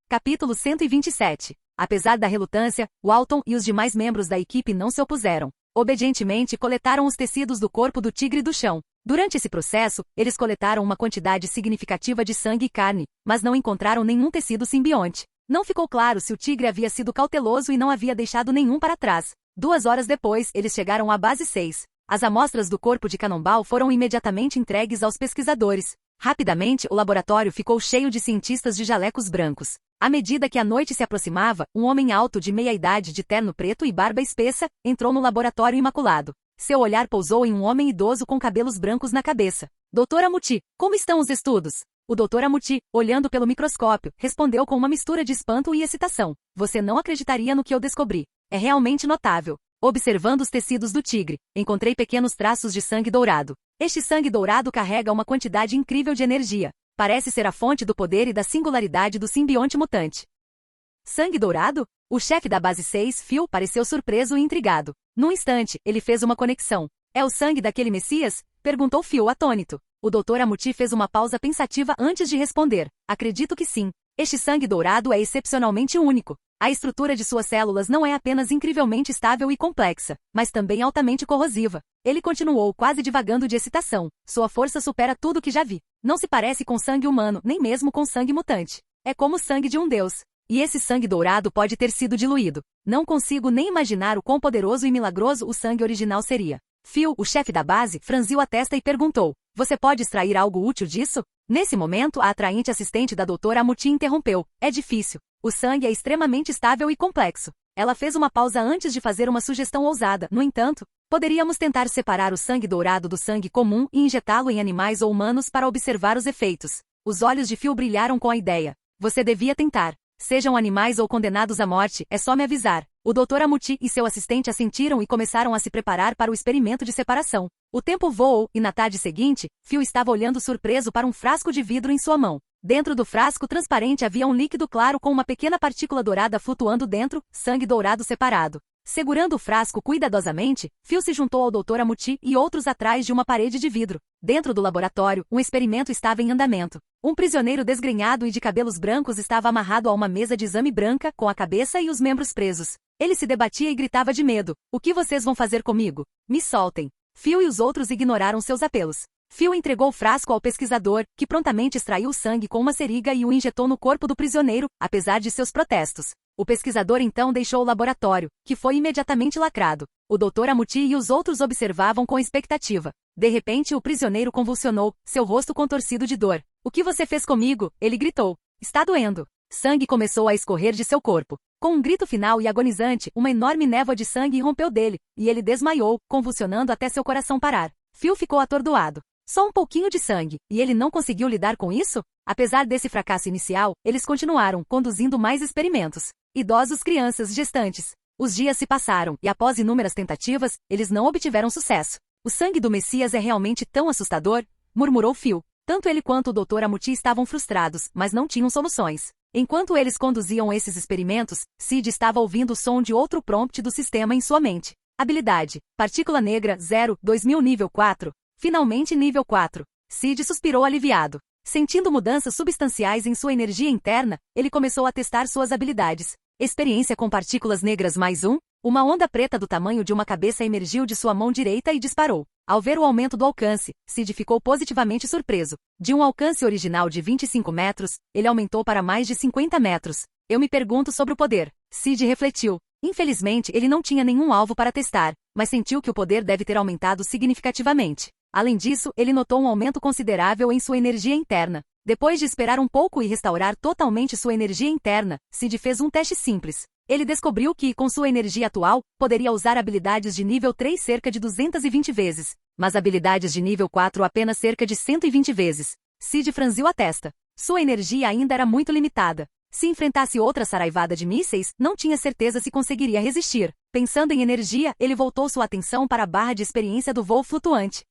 Capítulo 127. Apesar da relutância, Walton e os demais membros da equipe não se opuseram. Obedientemente coletaram os tecidos do corpo do tigre do chão. Durante esse processo, eles coletaram uma quantidade significativa de sangue e carne, mas não encontraram nenhum tecido simbionte. Não ficou claro se o tigre havia sido cauteloso e não havia deixado nenhum para trás. 2 horas depois, eles chegaram à base 6. As amostras do corpo de Cannonball foram imediatamente entregues aos pesquisadores. Rapidamente, o laboratório ficou cheio de cientistas de jalecos brancos. À medida que a noite se aproximava, um homem alto de meia-idade de terno preto e barba espessa entrou no laboratório imaculado. Seu olhar pousou em um homem idoso com cabelos brancos na cabeça. Doutora Muti, como estão os estudos? O Dr. Amuti, olhando pelo microscópio, respondeu com uma mistura de espanto e excitação. Você não acreditaria no que eu descobri. É realmente notável. Observando os tecidos do tigre, encontrei pequenos traços de sangue dourado. Este sangue dourado carrega uma quantidade incrível de energia. Parece ser a fonte do poder e da singularidade do simbionte mutante. Sangue dourado? O chefe da base 6, Phil, pareceu surpreso e intrigado. Num instante, ele fez uma conexão. É o sangue daquele Messias? Perguntou Phil atônito. O Dr. Amuti fez uma pausa pensativa antes de responder. Acredito que sim. Este sangue dourado é excepcionalmente único. A estrutura de suas células não é apenas incrivelmente estável e complexa, mas também altamente corrosiva. Ele continuou quase divagando de excitação. Sua força supera tudo que já vi. Não se parece com sangue humano, nem mesmo com sangue mutante. É como o sangue de um deus. E esse sangue dourado pode ter sido diluído. Não consigo nem imaginar o quão poderoso e milagroso o sangue original seria. Phil, o chefe da base, franziu a testa e perguntou: Você pode extrair algo útil disso? Nesse momento, a atraente assistente da doutora Amuti interrompeu. É difícil. O sangue é extremamente estável e complexo. Ela fez uma pausa antes de fazer uma sugestão ousada. No entanto, poderíamos tentar separar o sangue dourado do sangue comum e injetá-lo em animais ou humanos para observar os efeitos. Os olhos de Phil brilharam com a ideia. Você devia tentar. Sejam animais ou condenados à morte, é só me avisar. O Dr. Amuti e seu assistente assentiram e começaram a se preparar para o experimento de separação. O tempo voou, e na tarde seguinte, Phil estava olhando surpreso para um frasco de vidro em sua mão. Dentro do frasco transparente havia um líquido claro com uma pequena partícula dourada flutuando dentro, sangue dourado separado. Segurando o frasco cuidadosamente, Phil se juntou ao Dr. Amuti e outros atrás de uma parede de vidro. Dentro do laboratório, um experimento estava em andamento. Um prisioneiro desgrenhado e de cabelos brancos estava amarrado a uma mesa de exame branca, com a cabeça e os membros presos. Ele se debatia e gritava de medo. O que vocês vão fazer comigo? Me soltem. Phil e os outros ignoraram seus apelos. Phil entregou o frasco ao pesquisador, que prontamente extraiu o sangue com uma seringa e o injetou no corpo do prisioneiro, apesar de seus protestos. O pesquisador então deixou o laboratório, que foi imediatamente lacrado. O Dr. Amuti e os outros observavam com expectativa. De repente, o prisioneiro convulsionou, seu rosto contorcido de dor. O que você fez comigo? Ele gritou. Está doendo. Sangue começou a escorrer de seu corpo. Com um grito final e agonizante, uma enorme névoa de sangue irrompeu dele, e ele desmaiou, convulsionando até seu coração parar. Phil ficou atordoado. Só um pouquinho de sangue, e ele não conseguiu lidar com isso? Apesar desse fracasso inicial, eles continuaram, conduzindo mais experimentos. Idosos, crianças, gestantes. Os dias se passaram, e após inúmeras tentativas, eles não obtiveram sucesso. O sangue do Messias é realmente tão assustador? Murmurou Phil. Tanto ele quanto o Dr. Amuti estavam frustrados, mas não tinham soluções. Enquanto eles conduziam esses experimentos, Sid estava ouvindo o som de outro prompt do sistema em sua mente. Habilidade: Partícula Negra 0, 2000 nível 4. Finalmente nível 4. Sid suspirou aliviado. Sentindo mudanças substanciais em sua energia interna, ele começou a testar suas habilidades. Experiência com partículas negras mais 1. Uma onda preta do tamanho de uma cabeça emergiu de sua mão direita e disparou. Ao ver o aumento do alcance, Sid ficou positivamente surpreso. De um alcance original de 25 metros, ele aumentou para mais de 50 metros. Eu me pergunto sobre o poder. Sid refletiu. Infelizmente, ele não tinha nenhum alvo para testar, mas sentiu que o poder deve ter aumentado significativamente. Além disso, ele notou um aumento considerável em sua energia interna. Depois de esperar um pouco e restaurar totalmente sua energia interna, Sid fez um teste simples. Ele descobriu que, com sua energia atual, poderia usar habilidades de nível 3 cerca de 220 vezes, mas habilidades de nível 4 apenas cerca de 120 vezes. Sid franziu a testa. Sua energia ainda era muito limitada. Se enfrentasse outra saraivada de mísseis, não tinha certeza se conseguiria resistir. Pensando em energia, ele voltou sua atenção para a barra de experiência do voo flutuante.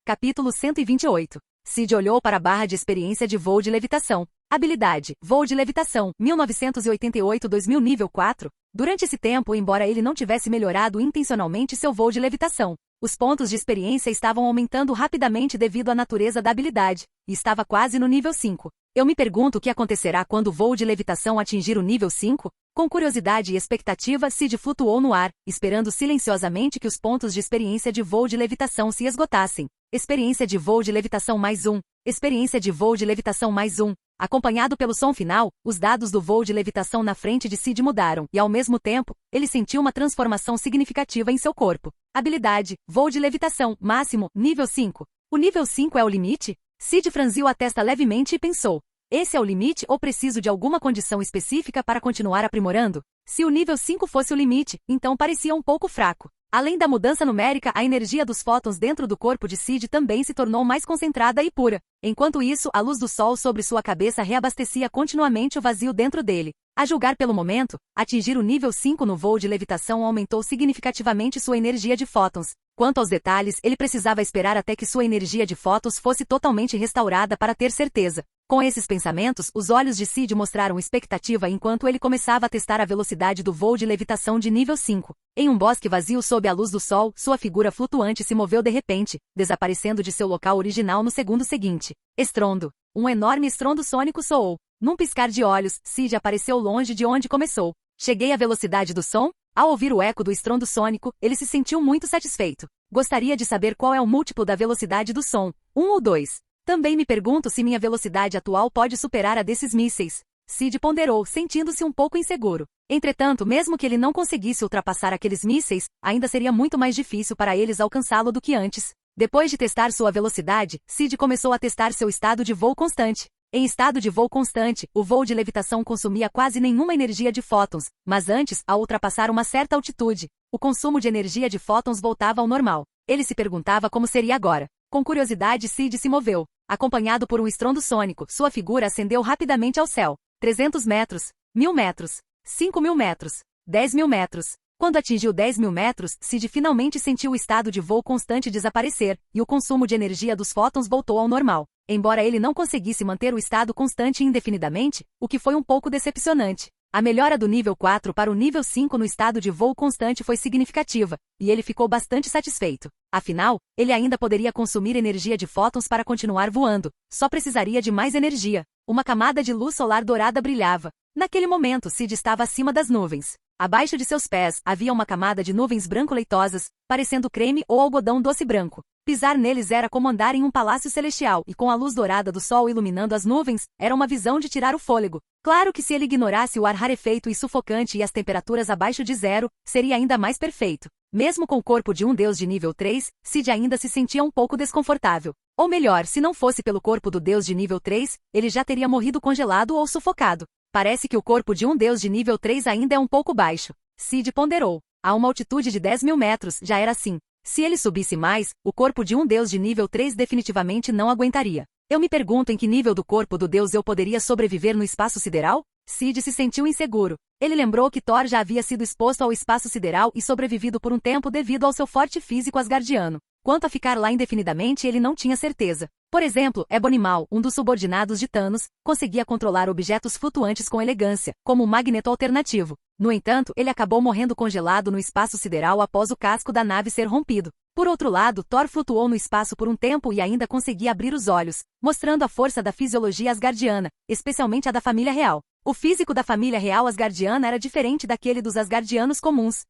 Capítulo 128. Sid olhou para a barra de experiência de voo de levitação. Habilidade: Voo de levitação, 1988-2000 nível 4. Durante esse tempo, embora ele não tivesse melhorado intencionalmente seu voo de levitação, os pontos de experiência estavam aumentando rapidamente devido à natureza da habilidade, e estava quase no nível 5. Eu me pergunto o que acontecerá quando o voo de levitação atingir o nível 5? Com curiosidade e expectativa, Sid flutuou no ar, esperando silenciosamente que os pontos de experiência de voo de levitação se esgotassem. Experiência de voo de levitação mais 1. Experiência de voo de levitação mais 1. Acompanhado pelo som final, os dados do voo de levitação na frente de Sid mudaram, e ao mesmo tempo, ele sentiu uma transformação significativa em seu corpo. Habilidade: Voo de levitação, máximo, nível 5. O nível 5 é o limite? Sid franziu a testa levemente e pensou. Esse é o limite ou preciso de alguma condição específica para continuar aprimorando? Se o nível 5 fosse o limite, então parecia um pouco fraco. Além da mudança numérica, a energia dos fótons dentro do corpo de Sid também se tornou mais concentrada e pura. Enquanto isso, a luz do sol sobre sua cabeça reabastecia continuamente o vazio dentro dele. A julgar pelo momento, atingir o nível 5 no voo de levitação aumentou significativamente sua energia de fótons. Quanto aos detalhes, ele precisava esperar até que sua energia de fótons fosse totalmente restaurada para ter certeza. Com esses pensamentos, os olhos de Sid mostraram expectativa enquanto ele começava a testar a velocidade do voo de levitação de nível 5. Em um bosque vazio sob a luz do sol, sua figura flutuante se moveu de repente, desaparecendo de seu local original no segundo seguinte. Estrondo. Um enorme estrondo sônico soou. Num piscar de olhos, Sid apareceu longe de onde começou. Cheguei à velocidade do som? Ao ouvir o eco do estrondo sônico, ele se sentiu muito satisfeito. Gostaria de saber qual é o múltiplo da velocidade do som, 1 ou 2. Também me pergunto se minha velocidade atual pode superar a desses mísseis. Sid ponderou, sentindo-se um pouco inseguro. Entretanto, mesmo que ele não conseguisse ultrapassar aqueles mísseis, ainda seria muito mais difícil para eles alcançá-lo do que antes. Depois de testar sua velocidade, Sid começou a testar seu estado de voo constante. Em estado de voo constante, o voo de levitação consumia quase nenhuma energia de fótons, mas antes, ao ultrapassar uma certa altitude, o consumo de energia de fótons voltava ao normal. Ele se perguntava como seria agora. Com curiosidade, Sid se moveu. Acompanhado por um estrondo sônico, sua figura ascendeu rapidamente ao céu. 300 metros, 1000 metros, 5000 metros, 10.000 metros. Quando atingiu 10.000 metros, Sid finalmente sentiu o estado de voo constante desaparecer, e o consumo de energia dos fótons voltou ao normal. Embora ele não conseguisse manter o estado constante indefinidamente, o que foi um pouco decepcionante. A melhora do nível 4 para o nível 5 no estado de voo constante foi significativa, e ele ficou bastante satisfeito. Afinal, ele ainda poderia consumir energia de fótons para continuar voando, só precisaria de mais energia. Uma camada de luz solar dourada brilhava. Naquele momento, Sid estava acima das nuvens. Abaixo de seus pés, havia uma camada de nuvens branco-leitosas, parecendo creme ou algodão doce branco. Pisar neles era como andar em um palácio celestial, e com a luz dourada do sol iluminando as nuvens, era uma visão de tirar o fôlego. Claro que se ele ignorasse o ar rarefeito e sufocante e as temperaturas abaixo de zero, seria ainda mais perfeito. Mesmo com o corpo de um deus de nível 3, Sid ainda se sentia um pouco desconfortável. Ou melhor, se não fosse pelo corpo do deus de nível 3, ele já teria morrido congelado ou sufocado. Parece que o corpo de um deus de nível 3 ainda é um pouco baixo. Sid ponderou. A uma altitude de 10.000 metros, já era assim. Se ele subisse mais, o corpo de um deus de nível 3 definitivamente não aguentaria. Eu me pergunto em que nível do corpo do deus eu poderia sobreviver no espaço sideral? Sid se sentiu inseguro. Ele lembrou que Thor já havia sido exposto ao espaço sideral e sobrevivido por um tempo devido ao seu forte físico asgardiano. Quanto a ficar lá indefinidamente, ele não tinha certeza. Por exemplo, Ebonimal, um dos subordinados de Thanos, conseguia controlar objetos flutuantes com elegância, como o magneto alternativo. No entanto, ele acabou morrendo congelado no espaço sideral após o casco da nave ser rompido. Por outro lado, Thor flutuou no espaço por um tempo e ainda conseguia abrir os olhos, mostrando a força da fisiologia asgardiana, especialmente a da família real. O físico da família real asgardiana era diferente daquele dos asgardianos comuns.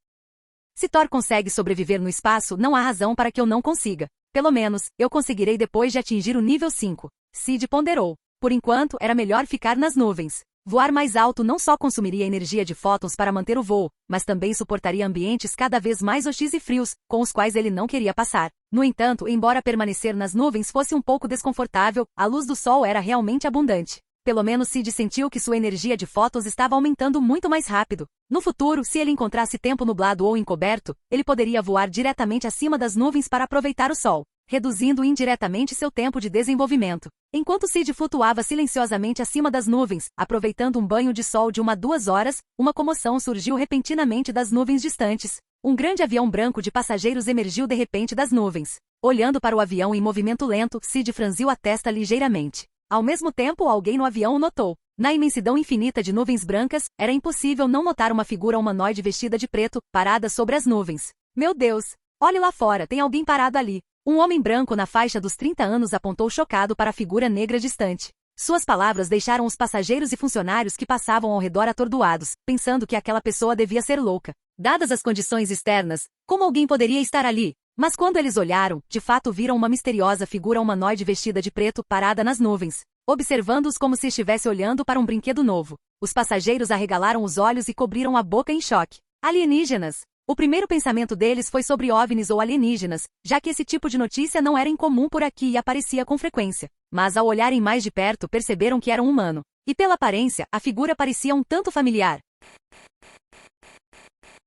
Se Thor consegue sobreviver no espaço, não há razão para que eu não consiga. Pelo menos, eu conseguirei depois de atingir o nível 5. Sid ponderou. Por enquanto, era melhor ficar nas nuvens. Voar mais alto não só consumiria energia de fótons para manter o voo, mas também suportaria ambientes cada vez mais hostis e frios, com os quais ele não queria passar. No entanto, embora permanecer nas nuvens fosse um pouco desconfortável, a luz do sol era realmente abundante. Pelo menos Sid sentiu que sua energia de fótons estava aumentando muito mais rápido. No futuro, se ele encontrasse tempo nublado ou encoberto, ele poderia voar diretamente acima das nuvens para aproveitar o sol, reduzindo indiretamente seu tempo de desenvolvimento. Enquanto Sid flutuava silenciosamente acima das nuvens, aproveitando um banho de sol de 1 a 2 horas, uma comoção surgiu repentinamente das nuvens distantes. Um grande avião branco de passageiros emergiu de repente das nuvens. Olhando para o avião em movimento lento, Sid franziu a testa ligeiramente. Ao mesmo tempo, alguém no avião o notou. Na imensidão infinita de nuvens brancas, era impossível não notar uma figura humanoide vestida de preto, parada sobre as nuvens. Meu Deus! Olhe lá fora, tem alguém parado ali. Um homem branco na faixa dos 30 anos apontou chocado para a figura negra distante. Suas palavras deixaram os passageiros e funcionários que passavam ao redor atordoados, pensando que aquela pessoa devia ser louca. Dadas as condições externas, como alguém poderia estar ali? Mas quando eles olharam, de fato viram uma misteriosa figura humanoide vestida de preto parada nas nuvens, observando-os como se estivesse olhando para um brinquedo novo. Os passageiros arregalaram os olhos e cobriram a boca em choque. Alienígenas! O primeiro pensamento deles foi sobre OVNIs ou alienígenas, já que esse tipo de notícia não era incomum por aqui e aparecia com frequência. Mas ao olharem mais de perto perceberam que era um humano. E pela aparência, a figura parecia um tanto familiar.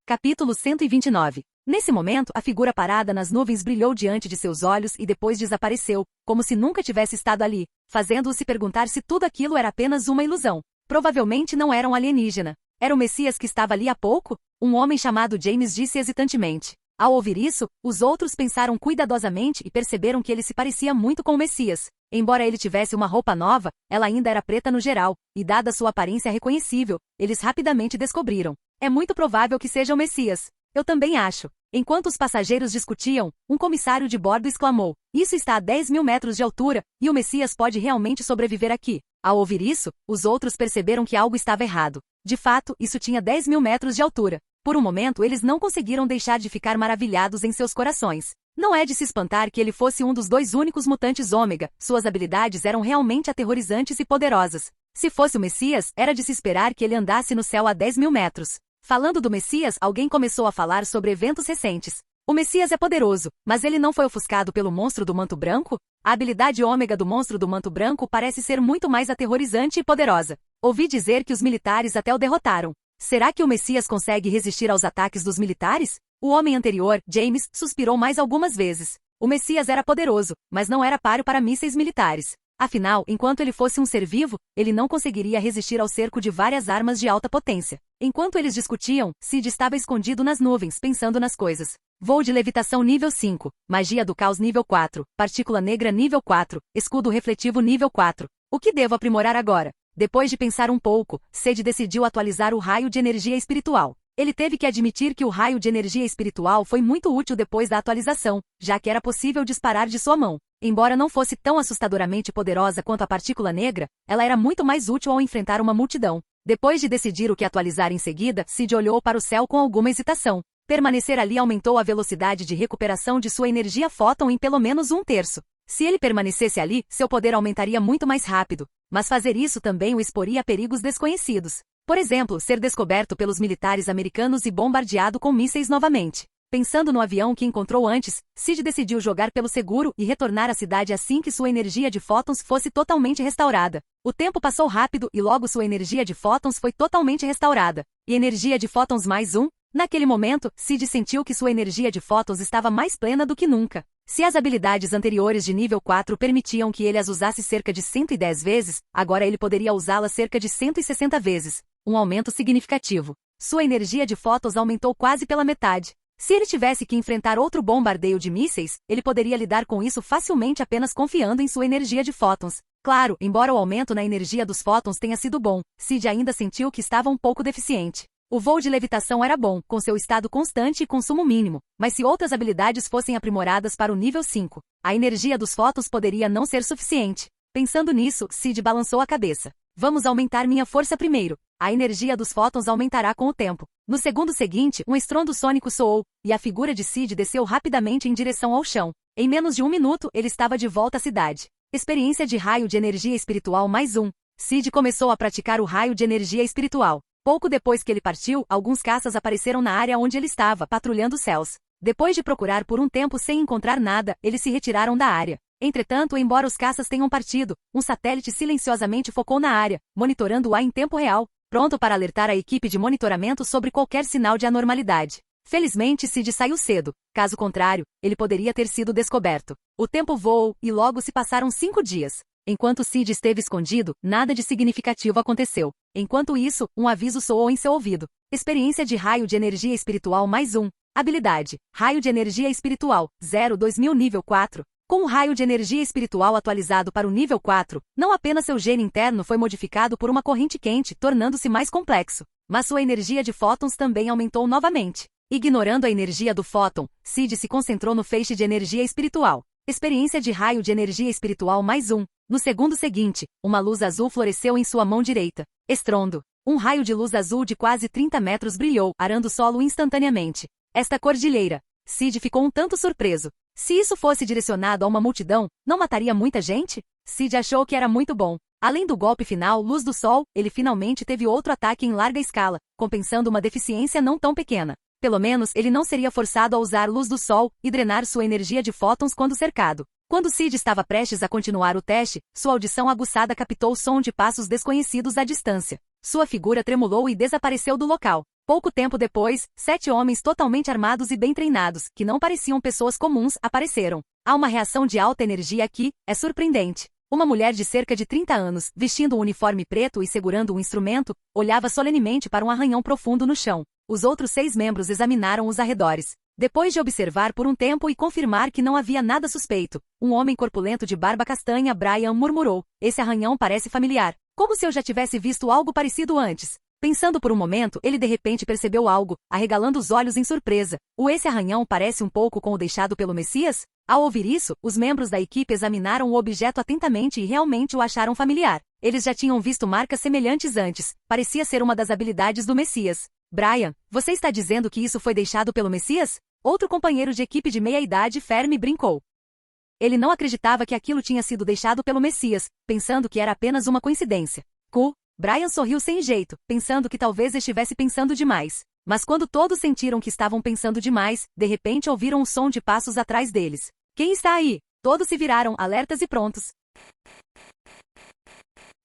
Capítulo 129. Nesse momento, a figura parada nas nuvens brilhou diante de seus olhos e depois desapareceu, como se nunca tivesse estado ali, fazendo-o se perguntar se tudo aquilo era apenas uma ilusão. Provavelmente não era um alienígena. Era o Messias que estava ali há pouco? Um homem chamado James disse hesitantemente. Ao ouvir isso, os outros pensaram cuidadosamente e perceberam que ele se parecia muito com o Messias. Embora ele tivesse uma roupa nova, ela ainda era preta no geral, e dada sua aparência reconhecível, eles rapidamente descobriram. É muito provável que seja o Messias. Eu também acho. Enquanto os passageiros discutiam, um comissário de bordo exclamou: "Isso está a 10.000 metros de altura, e o Messias pode realmente sobreviver aqui." Ao ouvir isso, os outros perceberam que algo estava errado. De fato, isso tinha 10.000 metros de altura. Por um momento eles não conseguiram deixar de ficar maravilhados em seus corações. Não é de se espantar que ele fosse um dos 2 únicos mutantes ômega, suas habilidades eram realmente aterrorizantes e poderosas. Se fosse o Messias, era de se esperar que ele andasse no céu a 10.000 metros. Falando do Messias, alguém começou a falar sobre eventos recentes. O Messias é poderoso, mas ele não foi ofuscado pelo monstro do manto branco? A habilidade ômega do monstro do manto branco parece ser muito mais aterrorizante e poderosa. Ouvi dizer que os militares até o derrotaram. Será que o Messias consegue resistir aos ataques dos militares? O homem anterior, James, suspirou mais algumas vezes. O Messias era poderoso, mas não era páreo para mísseis militares. Afinal, enquanto ele fosse um ser vivo, ele não conseguiria resistir ao cerco de várias armas de alta potência. Enquanto eles discutiam, Sid estava escondido nas nuvens, pensando nas coisas. Voo de levitação nível 5, magia do caos nível 4, partícula negra nível 4, escudo refletivo nível 4. O que devo aprimorar agora? Depois de pensar um pouco, Sid decidiu atualizar o raio de energia espiritual. Ele teve que admitir que o raio de energia espiritual foi muito útil depois da atualização, já que era possível disparar de sua mão. Embora não fosse tão assustadoramente poderosa quanto a partícula negra, ela era muito mais útil ao enfrentar uma multidão. Depois de decidir o que atualizar em seguida, Sid olhou para o céu com alguma hesitação. Permanecer ali aumentou a velocidade de recuperação de sua energia fóton em pelo menos 1/3. Se ele permanecesse ali, seu poder aumentaria muito mais rápido. Mas fazer isso também o exporia a perigos desconhecidos. Por exemplo, ser descoberto pelos militares americanos e bombardeado com mísseis novamente. Pensando no avião que encontrou antes, Sid decidiu jogar pelo seguro e retornar à cidade assim que sua energia de fótons fosse totalmente restaurada. O tempo passou rápido e logo sua energia de fótons foi totalmente restaurada. E energia de fótons mais 1? Naquele momento, Sid sentiu que sua energia de fótons estava mais plena do que nunca. Se as habilidades anteriores de nível 4 permitiam que ele as usasse cerca de 110 vezes, agora ele poderia usá-las cerca de 160 vezes. Um aumento significativo. Sua energia de fótons aumentou quase pela metade. Se ele tivesse que enfrentar outro bombardeio de mísseis, ele poderia lidar com isso facilmente apenas confiando em sua energia de fótons. Claro, embora o aumento na energia dos fótons tenha sido bom, Sid ainda sentiu que estava um pouco deficiente. O voo de levitação era bom, com seu estado constante e consumo mínimo, mas se outras habilidades fossem aprimoradas para o nível 5, a energia dos fótons poderia não ser suficiente. Pensando nisso, Sid balançou a cabeça. Vamos aumentar minha força primeiro. A energia dos fótons aumentará com o tempo. No segundo seguinte, um estrondo sônico soou, e a figura de Sid desceu rapidamente em direção ao chão. Em menos de 1 minuto, ele estava de volta à cidade. Experiência de raio de energia espiritual mais 1. Sid começou a praticar o raio de energia espiritual. Pouco depois que ele partiu, alguns caças apareceram na área onde ele estava, patrulhando os céus. Depois de procurar por um tempo sem encontrar nada, eles se retiraram da área. Entretanto, embora os caças tenham partido, um satélite silenciosamente focou na área, monitorando-a em tempo real, pronto para alertar a equipe de monitoramento sobre qualquer sinal de anormalidade. Felizmente, Sid saiu cedo. Caso contrário, ele poderia ter sido descoberto. O tempo voou, e logo se passaram 5 dias. Enquanto Sid esteve escondido, nada de significativo aconteceu. Enquanto isso, um aviso soou em seu ouvido. Experiência de raio de energia espiritual mais 1. Habilidade. Raio de energia espiritual, 0/2000 nível 4. Com o raio de energia espiritual atualizado para o nível 4, não apenas seu gene interno foi modificado por uma corrente quente, tornando-se mais complexo, mas sua energia de fótons também aumentou novamente. Ignorando a energia do fóton, Sid se concentrou no feixe de energia espiritual. Experiência de raio de energia espiritual mais 1. No segundo seguinte, uma luz azul floresceu em sua mão direita. Estrondo. Um raio de luz azul de quase 30 metros brilhou, arando o solo instantaneamente. Esta cordilheira. Sid ficou um tanto surpreso. Se isso fosse direcionado a uma multidão, não mataria muita gente? Sid achou que era muito bom. Além do golpe final, Luz do Sol, ele finalmente teve outro ataque em larga escala, compensando uma deficiência não tão pequena. Pelo menos ele não seria forçado a usar luz do sol e drenar sua energia de fótons quando cercado. Quando Sid estava prestes a continuar o teste, sua audição aguçada captou o som de passos desconhecidos à distância. Sua figura tremulou e desapareceu do local. Pouco tempo depois, 7 homens totalmente armados e bem treinados, que não pareciam pessoas comuns, apareceram. Há uma reação de alta energia aqui, é surpreendente. Uma mulher de cerca de 30 anos, vestindo um uniforme preto e segurando um instrumento, olhava solenemente para um arranhão profundo no chão. Os outros 6 membros examinaram os arredores. Depois de observar por um tempo e confirmar que não havia nada suspeito, um homem corpulento de barba castanha, Brian, murmurou: "Esse arranhão parece familiar. Como se eu já tivesse visto algo parecido antes." Pensando por um momento, ele de repente percebeu algo, arregalando os olhos em surpresa. Esse arranhão parece um pouco com o deixado pelo Messias? Ao ouvir isso, os membros da equipe examinaram o objeto atentamente e realmente o acharam familiar. Eles já tinham visto marcas semelhantes antes. Parecia ser uma das habilidades do Messias. "Brian, você está dizendo que isso foi deixado pelo Messias?" Outro companheiro de equipe de meia-idade, Fermi, brincou. Ele não acreditava que aquilo tinha sido deixado pelo Messias, pensando que era apenas uma coincidência. Brian sorriu sem jeito, pensando que talvez estivesse pensando demais. Mas quando todos sentiram que estavam pensando demais, de repente ouviram um som de passos atrás deles. "Quem está aí?" Todos se viraram, alertas e prontos.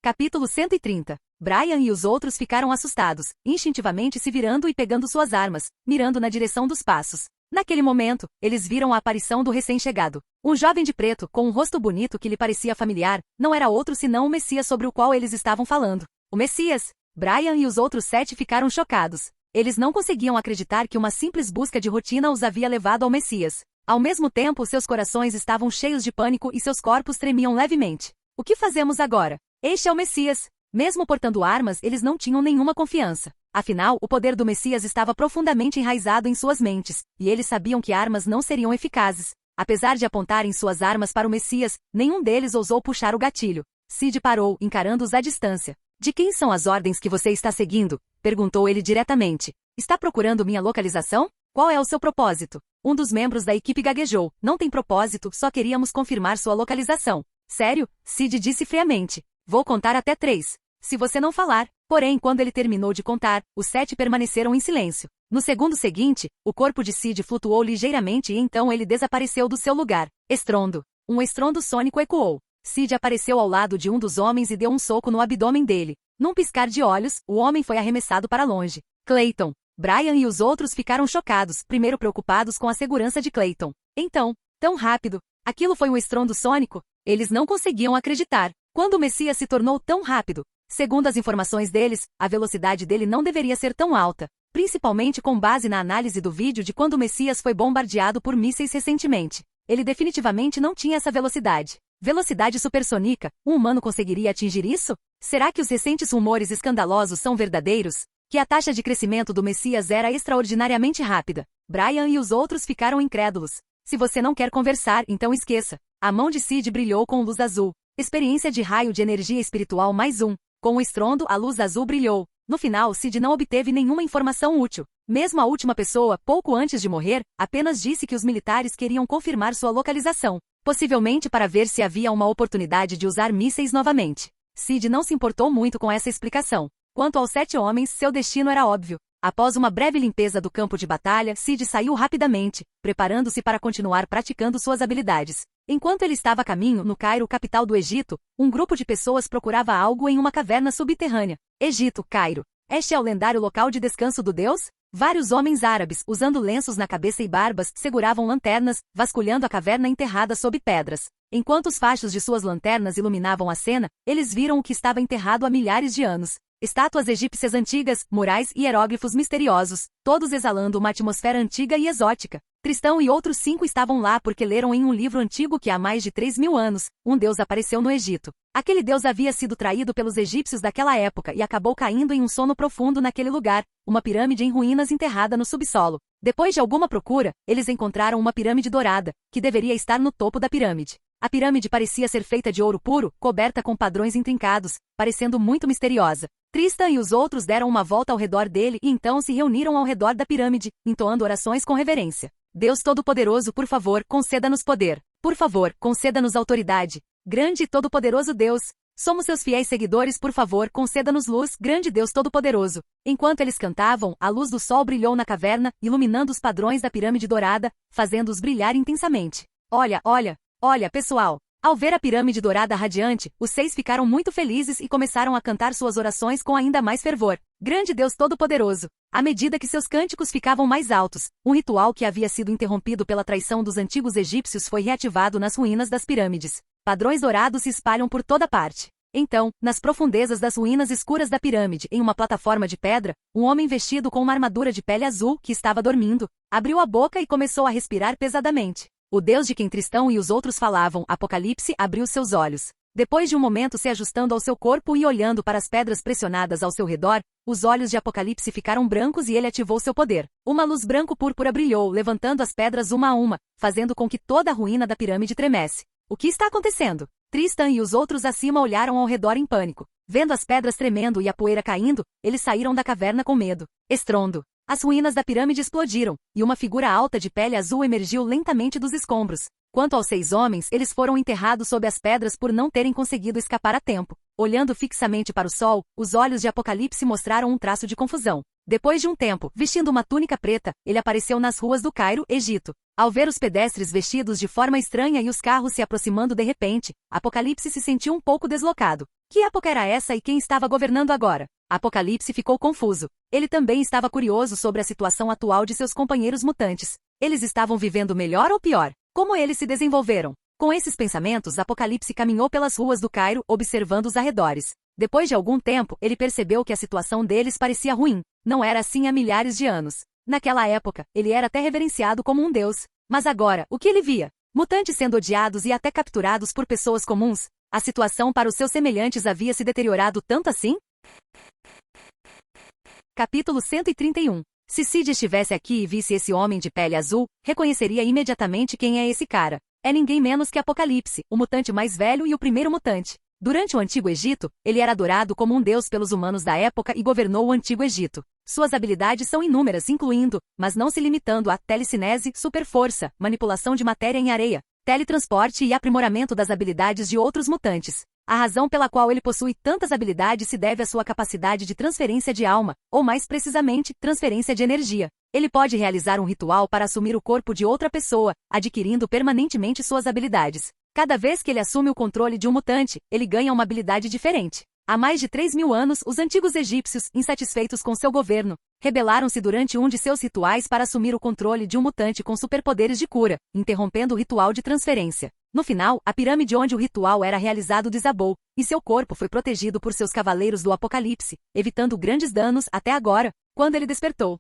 Capítulo 130. Brian e os outros ficaram assustados, instintivamente se virando e pegando suas armas, mirando na direção dos passos. Naquele momento, eles viram a aparição do recém-chegado. Um jovem de preto, com um rosto bonito que lhe parecia familiar, não era outro senão o Messias sobre o qual eles estavam falando. O Messias! Brian e os outros 7 ficaram chocados. Eles não conseguiam acreditar que uma simples busca de rotina os havia levado ao Messias. Ao mesmo tempo, seus corações estavam cheios de pânico e seus corpos tremiam levemente. "O que fazemos agora? Este é o Messias." Mesmo portando armas, eles não tinham nenhuma confiança. Afinal, o poder do Messias estava profundamente enraizado em suas mentes, e eles sabiam que armas não seriam eficazes. Apesar de apontarem suas armas para o Messias, nenhum deles ousou puxar o gatilho. Sid parou, encarando-os à distância. "De quem são as ordens que você está seguindo?" perguntou ele diretamente. "Está procurando minha localização? Qual é o seu propósito?" Um dos membros da equipe gaguejou. "Não tem propósito, só queríamos confirmar sua localização." "Sério?" Sid disse friamente. "Vou contar até 3. Se você não falar." Porém, quando ele terminou de contar, os 7 permaneceram em silêncio. No segundo seguinte, o corpo de Sid flutuou ligeiramente e então ele desapareceu do seu lugar. Estrondo. Um estrondo sônico ecoou. Sid apareceu ao lado de um dos homens e deu um soco no abdômen dele. Num piscar de olhos, o homem foi arremessado para longe. Clayton. Brian e os outros ficaram chocados, primeiro preocupados com a segurança de Clayton. Então, tão rápido, aquilo foi um estrondo sônico? Eles não conseguiam acreditar. Quando o Messias se tornou tão rápido? Segundo as informações deles, a velocidade dele não deveria ser tão alta, principalmente com base na análise do vídeo de quando o Messias foi bombardeado por mísseis recentemente. Ele definitivamente não tinha essa velocidade. Velocidade supersônica, um humano conseguiria atingir isso? Será que os recentes rumores escandalosos são verdadeiros? Que a taxa de crescimento do Messias era extraordinariamente rápida. Brian e os outros ficaram incrédulos. "Se você não quer conversar, então esqueça." A mão de Sid brilhou com luz azul. Experiência de raio de energia espiritual mais 1. Com o estrondo, a luz azul brilhou. No final, Sid não obteve nenhuma informação útil. Mesmo a última pessoa, pouco antes de morrer, apenas disse que os militares queriam confirmar sua localização, possivelmente para ver se havia uma oportunidade de usar mísseis novamente. Sid não se importou muito com essa explicação. Quanto aos 7 homens, seu destino era óbvio. Após uma breve limpeza do campo de batalha, Sid saiu rapidamente, preparando-se para continuar praticando suas habilidades. Enquanto ele estava a caminho, no Cairo, capital do Egito, um grupo de pessoas procurava algo em uma caverna subterrânea. Egito, Cairo. Este é o lendário local de descanso do deus? Vários homens árabes, usando lenços na cabeça e barbas, seguravam lanternas, vasculhando a caverna enterrada sob pedras. Enquanto os fachos de suas lanternas iluminavam a cena, eles viram o que estava enterrado há milhares de anos. Estátuas egípcias antigas, murais e hieróglifos misteriosos, todos exalando uma atmosfera antiga e exótica. Tristão e outros 5 estavam lá porque leram em um livro antigo que há mais de 3.000 anos, um deus apareceu no Egito. Aquele deus havia sido traído pelos egípcios daquela época e acabou caindo em um sono profundo naquele lugar, uma pirâmide em ruínas enterrada no subsolo. Depois de alguma procura, eles encontraram uma pirâmide dourada, que deveria estar no topo da pirâmide. A pirâmide parecia ser feita de ouro puro, coberta com padrões intrincados, parecendo muito misteriosa. Tristan e os outros deram uma volta ao redor dele e então se reuniram ao redor da pirâmide, entoando orações com reverência. Deus Todo-Poderoso, por favor, conceda-nos poder. Por favor, conceda-nos autoridade. Grande e todo-poderoso Deus, Somos seus fiéis seguidores, por favor, conceda-nos luz, grande Deus Todo-Poderoso. Enquanto eles cantavam, a luz do sol brilhou na caverna, iluminando os padrões da pirâmide dourada, fazendo-os brilhar intensamente. Olha, pessoal! Ao ver a pirâmide dourada radiante, os 6 ficaram muito felizes e começaram a cantar suas orações com ainda mais fervor. Grande Deus Todo-Poderoso! À medida que seus cânticos ficavam mais altos, um ritual que havia sido interrompido pela traição dos antigos egípcios foi reativado nas ruínas das pirâmides. Padrões dourados se espalham por toda parte. Então, nas profundezas das ruínas escuras da pirâmide, em uma plataforma de pedra, um homem vestido com uma armadura de pele azul, que estava dormindo, abriu a boca e começou a respirar pesadamente. O Deus de quem Tristão e os outros falavam, Apocalipse, abriu seus olhos. Depois de um momento se ajustando ao seu corpo e olhando para as pedras pressionadas ao seu redor, os olhos de Apocalipse ficaram brancos e ele ativou seu poder. Uma luz branco-púrpura brilhou, levantando as pedras uma a uma, fazendo com que toda a ruína da pirâmide tremesse. O que está acontecendo? Tristan e os outros acima olharam ao redor em pânico. Vendo as pedras tremendo e a poeira caindo, eles saíram da caverna com medo. Estrondo. As ruínas da pirâmide explodiram, e uma figura alta de pele azul emergiu lentamente dos escombros. Quanto aos 6 homens, eles foram enterrados sob as pedras por não terem conseguido escapar a tempo. Olhando fixamente para o sol, os olhos de Apocalipse mostraram um traço de confusão. Depois de um tempo, vestindo uma túnica preta, ele apareceu nas ruas do Cairo, Egito. Ao ver os pedestres vestidos de forma estranha e os carros se aproximando de repente, Apocalipse se sentiu um pouco deslocado. Que época era essa e quem estava governando agora? Apocalipse ficou confuso. Ele também estava curioso sobre a situação atual de seus companheiros mutantes. Eles estavam vivendo melhor ou pior? Como eles se desenvolveram? Com esses pensamentos, Apocalipse caminhou pelas ruas do Cairo, observando os arredores. Depois de algum tempo, ele percebeu que a situação deles parecia ruim. Não era assim há milhares de anos. Naquela época, ele era até reverenciado como um deus. Mas agora, o que ele via? Mutantes sendo odiados e até capturados por pessoas comuns. A situação para os seus semelhantes havia se deteriorado tanto assim? Capítulo 131. Se Cid estivesse aqui e visse esse homem de pele azul, reconheceria imediatamente quem é esse cara. É ninguém menos que Apocalipse, o mutante mais velho e o primeiro mutante. Durante o Antigo Egito, ele era adorado como um deus pelos humanos da época e governou o Antigo Egito. Suas habilidades são inúmeras, incluindo, mas não se limitando a telecinese, superforça, manipulação de matéria em areia, teletransporte e aprimoramento das habilidades de outros mutantes. A razão pela qual ele possui tantas habilidades se deve à sua capacidade de transferência de alma, ou mais precisamente, transferência de energia. Ele pode realizar um ritual para assumir o corpo de outra pessoa, adquirindo permanentemente suas habilidades. Cada vez que ele assume o controle de um mutante, ele ganha uma habilidade diferente. Há mais de 3.000 anos, os antigos egípcios, insatisfeitos com seu governo, rebelaram-se durante um de seus rituais para assumir o controle de um mutante com superpoderes de cura, interrompendo o ritual de transferência. No final, a pirâmide onde o ritual era realizado desabou, e seu corpo foi protegido por seus cavaleiros do Apocalipse, evitando grandes danos até agora, quando ele despertou.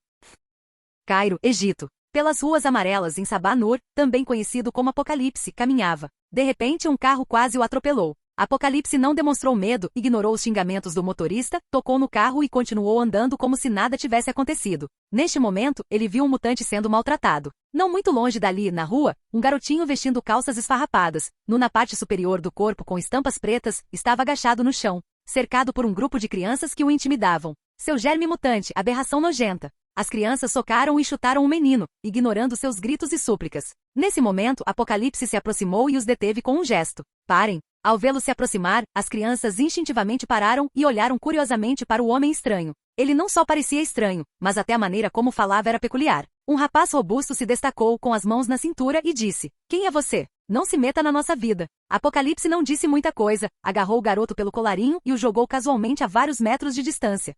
Cairo, Egito. Pelas ruas amarelas em Sabá Nur, também conhecido como Apocalipse, caminhava. De repente, um carro quase o atropelou. Apocalipse não demonstrou medo, ignorou os xingamentos do motorista, tocou no carro e continuou andando como se nada tivesse acontecido. Neste momento, ele viu um mutante sendo maltratado. Não muito longe dali, na rua, um garotinho vestindo calças esfarrapadas, na parte superior do corpo com estampas pretas, estava agachado no chão, cercado por um grupo de crianças que o intimidavam. Seu germe mutante, aberração nojenta. As crianças socaram e chutaram o menino, ignorando seus gritos e súplicas. Nesse momento, Apocalipse se aproximou e os deteve com um gesto. Parem! Ao vê-lo se aproximar, as crianças instintivamente pararam e olharam curiosamente para o homem estranho. Ele não só parecia estranho, mas até a maneira como falava era peculiar. Um rapaz robusto se destacou com as mãos na cintura e disse: "Quem é você? Não se meta na nossa vida." Apocalipse não disse muita coisa, agarrou o garoto pelo colarinho e o jogou casualmente a vários metros de distância.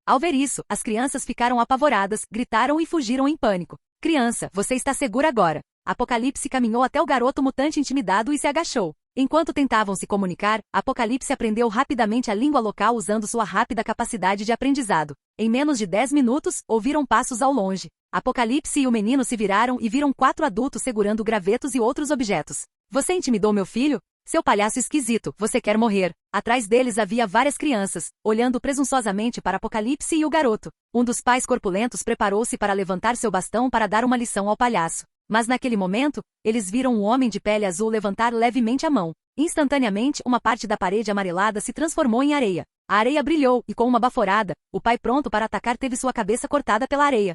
Ao ver isso, as crianças ficaram apavoradas, gritaram e fugiram em pânico. "Criança, você está segura agora." Apocalipse caminhou até o garoto mutante intimidado e se agachou. Enquanto tentavam se comunicar, Apocalipse aprendeu rapidamente a língua local usando sua rápida capacidade de aprendizado. Em menos de 10 minutos, ouviram passos ao longe. Apocalipse e o menino se viraram e viram 4 adultos segurando gravetos e outros objetos. "Você intimidou meu filho? Seu palhaço esquisito, você quer morrer." Atrás deles havia várias crianças, olhando presunçosamente para Apocalipse e o garoto. Um dos pais corpulentos preparou-se para levantar seu bastão para dar uma lição ao palhaço. Mas naquele momento, eles viram um homem de pele azul levantar levemente a mão. Instantaneamente, uma parte da parede amarelada se transformou em areia. A areia brilhou, e com uma baforada, o pai pronto para atacar teve sua cabeça cortada pela areia.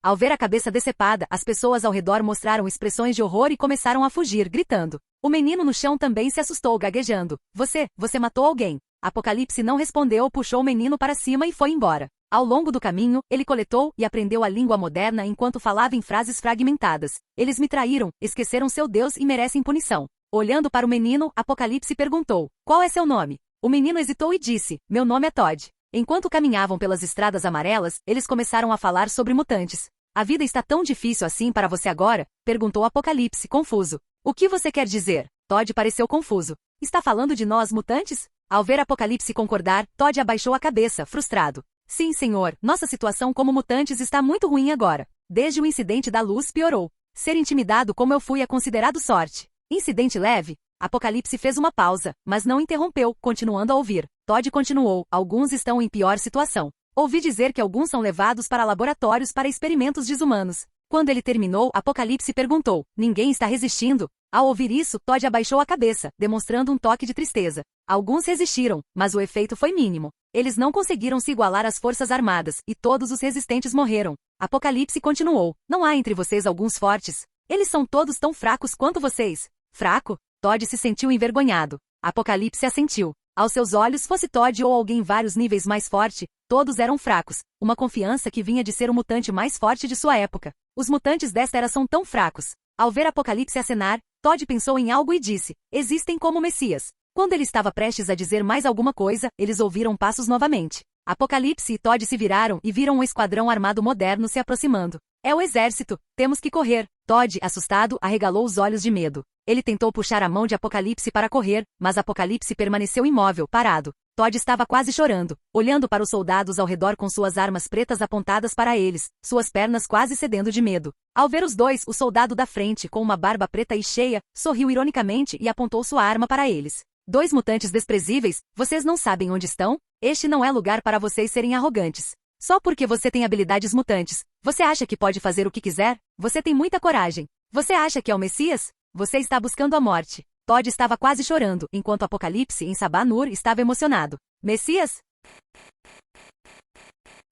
Ao ver a cabeça decepada, as pessoas ao redor mostraram expressões de horror e começaram a fugir, gritando. O menino no chão também se assustou, gaguejando. Você matou alguém. Apocalipse não respondeu, puxou o menino para cima e foi embora. Ao longo do caminho, ele coletou e aprendeu a língua moderna enquanto falava em frases fragmentadas. Eles me traíram, esqueceram seu Deus e merecem punição. Olhando para o menino, Apocalipse perguntou, qual é seu nome? O menino hesitou e disse, meu nome é Todd. Enquanto caminhavam pelas estradas amarelas, eles começaram a falar sobre mutantes. A vida está tão difícil assim para você agora? Perguntou Apocalipse, confuso. O que você quer dizer? Todd pareceu confuso. Está falando de nós, mutantes? Ao ver Apocalipse concordar, Todd abaixou a cabeça, frustrado. Sim, senhor, nossa situação como mutantes está muito ruim agora. Desde o incidente da luz piorou. Ser intimidado como eu fui é considerado sorte. Incidente leve? Apocalipse fez uma pausa, mas não interrompeu, continuando a ouvir. Todd continuou, alguns estão em pior situação. Ouvi dizer que alguns são levados para laboratórios para experimentos desumanos. Quando ele terminou, Apocalipse perguntou, ninguém está resistindo? Ao ouvir isso, Todd abaixou a cabeça, demonstrando um toque de tristeza. Alguns resistiram, mas o efeito foi mínimo. Eles não conseguiram se igualar às forças armadas, e todos os resistentes morreram. Apocalipse continuou, não há entre vocês alguns fortes? Eles são todos tão fracos quanto vocês. Fraco? Todd se sentiu envergonhado. Apocalipse assentiu. Aos seus olhos, fosse Todd ou alguém vários níveis mais forte, todos eram fracos. Uma confiança que vinha de ser o mutante mais forte de sua época. Os mutantes desta era são tão fracos. Ao ver Apocalipse acenar, Todd pensou em algo e disse, existem como Messias. Quando ele estava prestes a dizer mais alguma coisa, eles ouviram passos novamente. Apocalipse e Todd se viraram e viram um esquadrão armado moderno se aproximando. É o exército, temos que correr. Todd, assustado, arregalou os olhos de medo. Ele tentou puxar a mão de Apocalipse para correr, mas Apocalipse permaneceu imóvel, parado. Todd estava quase chorando, olhando para os soldados ao redor com suas armas pretas apontadas para eles, suas pernas quase cedendo de medo. Ao ver os dois, o soldado da frente, com uma barba preta e cheia, sorriu ironicamente e apontou sua arma para eles. Dois mutantes desprezíveis, vocês não sabem onde estão? Este não é lugar para vocês serem arrogantes. Só porque você tem habilidades mutantes, você acha que pode fazer o que quiser? Você tem muita coragem. Você acha que é o Messias? Você está buscando a morte. Todd estava quase chorando, enquanto Apocalipse em Sabá-Nur estava emocionado. Messias?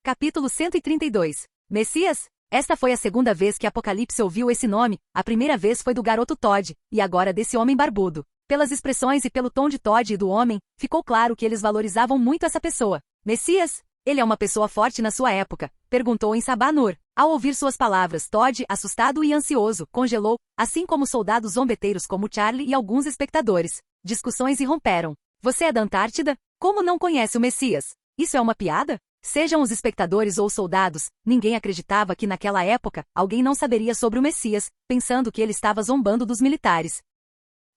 Capítulo 132. Messias? Esta foi a segunda vez que Apocalipse ouviu esse nome, a primeira vez foi do garoto Todd, e agora desse homem barbudo. Pelas expressões e pelo tom de Todd e do homem, ficou claro que eles valorizavam muito essa pessoa. Messias? Ele é uma pessoa forte na sua época? Perguntou em Sabá-Nur. Ao ouvir suas palavras, Todd, assustado e ansioso, congelou, assim como soldados zombeteiros como Charlie e alguns espectadores. Discussões irromperam. Você é da Antártida? Como não conhece o Messias? Isso é uma piada? Sejam os espectadores ou soldados, ninguém acreditava que naquela época, alguém não saberia sobre o Messias, pensando que ele estava zombando dos militares.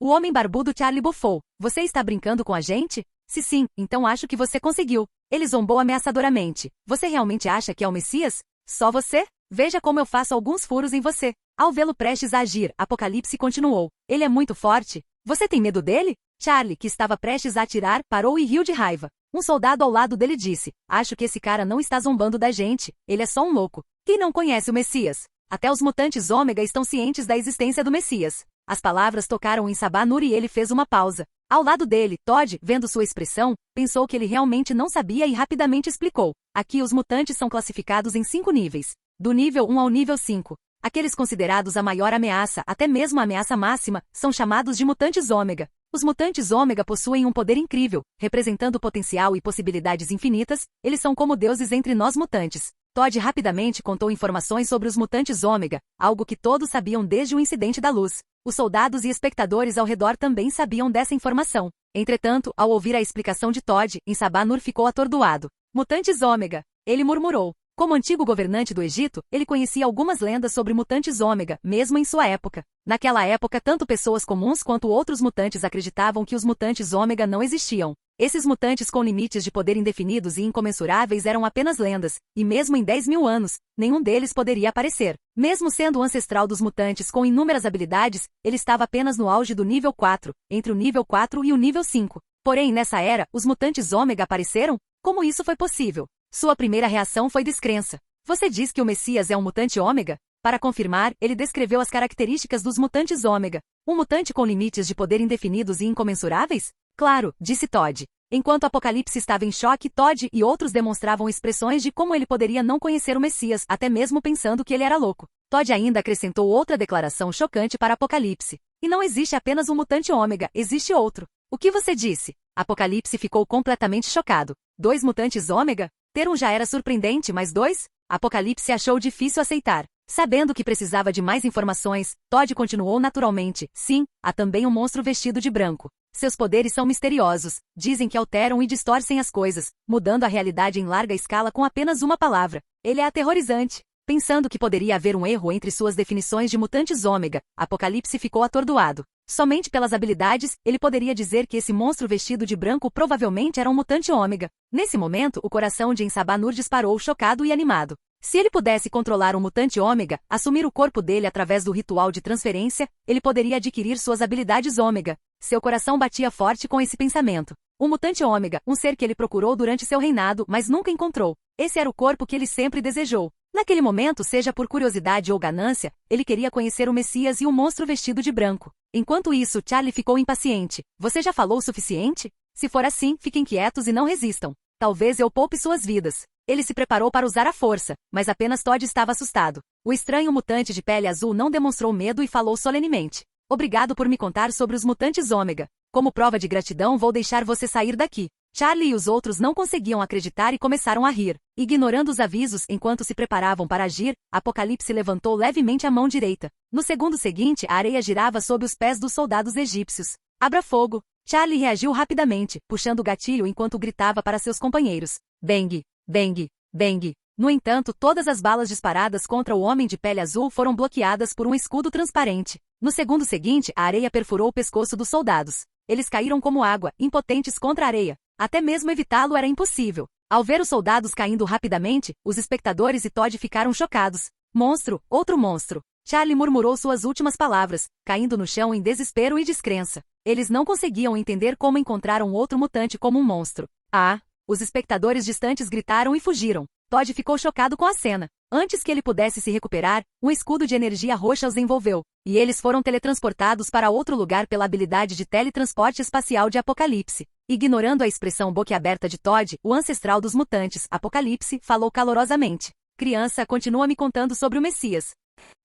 O homem barbudo Charlie bufou. Você está brincando com a gente? Se sim, então acho que você conseguiu. Ele zombou ameaçadoramente. Você realmente acha que é o Messias? Só você? Veja como eu faço alguns furos em você. Ao vê-lo prestes a agir, Apocalipse continuou. Ele é muito forte. Você tem medo dele? Charlie, que estava prestes a atirar, parou e riu de raiva. Um soldado ao lado dele disse, acho que esse cara não está zombando da gente. Ele é só um louco. Quem não conhece o Messias? Até os mutantes Ômega estão cientes da existência do Messias. As palavras tocaram em Sabá-Nur e ele fez uma pausa. Ao lado dele, Todd, vendo sua expressão, pensou que ele realmente não sabia e rapidamente explicou. Aqui os mutantes são classificados em 5 níveis. Do nível 1 ao nível 5. Aqueles considerados a maior ameaça, até mesmo a ameaça máxima, são chamados de mutantes Ômega. Os mutantes Ômega possuem um poder incrível, representando potencial e possibilidades infinitas, eles são como deuses entre nós mutantes. Todd rapidamente contou informações sobre os mutantes Ômega, algo que todos sabiam desde o incidente da luz. Os soldados e espectadores ao redor também sabiam dessa informação. Entretanto, ao ouvir a explicação de Todd, em Sabá-Nur ficou atordoado. Mutantes Ômega, ele murmurou. Como antigo governante do Egito, ele conhecia algumas lendas sobre mutantes Ômega, mesmo em sua época. Naquela época, tanto pessoas comuns quanto outros mutantes acreditavam que os mutantes Ômega não existiam. Esses mutantes com limites de poder indefinidos e incomensuráveis eram apenas lendas, e mesmo em 10.000 anos, nenhum deles poderia aparecer. Mesmo sendo o ancestral dos mutantes com inúmeras habilidades, ele estava apenas no auge do nível 4, entre o nível 4 e o nível 5. Porém, nessa era, os mutantes Ômega apareceram? Como isso foi possível? Sua primeira reação foi descrença. Você diz que o Messias é um mutante Ômega? Para confirmar, ele descreveu as características dos mutantes Ômega. Um mutante com limites de poder indefinidos e incomensuráveis? Claro, disse Todd. Enquanto Apocalipse estava em choque, Todd e outros demonstravam expressões de como ele poderia não conhecer o Messias, até mesmo pensando que ele era louco. Todd ainda acrescentou outra declaração chocante para Apocalipse. E não existe apenas um mutante ômega, existe outro. O que você disse? Apocalipse ficou completamente chocado. 2 mutantes ômega? Ter um já era surpreendente, mas 2? Apocalipse achou difícil aceitar. Sabendo que precisava de mais informações, Todd continuou naturalmente. Sim, há também um monstro vestido de branco. Seus poderes são misteriosos, dizem que alteram e distorcem as coisas, mudando a realidade em larga escala com apenas uma palavra. Ele é aterrorizante. Pensando que poderia haver um erro entre suas definições de mutantes ômega, Apocalipse ficou atordoado. Somente pelas habilidades, ele poderia dizer que esse monstro vestido de branco provavelmente era um mutante ômega. Nesse momento, o coração de Ensabanur disparou chocado e animado. Se ele pudesse controlar um mutante ômega, assumir o corpo dele através do ritual de transferência, ele poderia adquirir suas habilidades ômega. Seu coração batia forte com esse pensamento. Um mutante ômega, um ser que ele procurou durante seu reinado, mas nunca encontrou. Esse era o corpo que ele sempre desejou. Naquele momento, seja por curiosidade ou ganância, ele queria conhecer o Messias e o monstro vestido de branco. Enquanto isso, Charlie ficou impaciente. Você já falou o suficiente? Se for assim, fiquem quietos e não resistam. Talvez eu poupe suas vidas. Ele se preparou para usar a força, mas apenas Todd estava assustado. O estranho mutante de pele azul não demonstrou medo e falou solenemente. Obrigado por me contar sobre os mutantes ômega. Como prova de gratidão, vou deixar você sair daqui. Charlie e os outros não conseguiam acreditar e começaram a rir. Ignorando os avisos enquanto se preparavam para agir, Apocalipse levantou levemente a mão direita. No segundo seguinte, a areia girava sob os pés dos soldados egípcios. Abra fogo! Charlie reagiu rapidamente, puxando o gatilho enquanto gritava para seus companheiros. Bang! Bang! Bang! No entanto, todas as balas disparadas contra o homem de pele azul foram bloqueadas por um escudo transparente. No segundo seguinte, a areia perfurou o pescoço dos soldados. Eles caíram como água, impotentes contra a areia. Até mesmo evitá-lo era impossível. Ao ver os soldados caindo rapidamente, os espectadores e Todd ficaram chocados. Monstro, outro monstro. Charlie murmurou suas últimas palavras, caindo no chão em desespero e descrença. Eles não conseguiam entender como encontraram outro mutante como um monstro. Ah! Os espectadores distantes gritaram e fugiram. Todd ficou chocado com a cena. Antes que ele pudesse se recuperar, um escudo de energia roxa os envolveu, e eles foram teletransportados para outro lugar pela habilidade de teletransporte espacial de Apocalipse. Ignorando a expressão boquiaberta de Todd, o ancestral dos mutantes, Apocalipse, falou calorosamente. Criança, continua me contando sobre o Messias.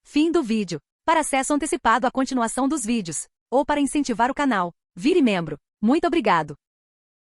Fim do vídeo. Para acesso antecipado à continuação dos vídeos, ou para incentivar o canal, vire membro. Muito obrigado.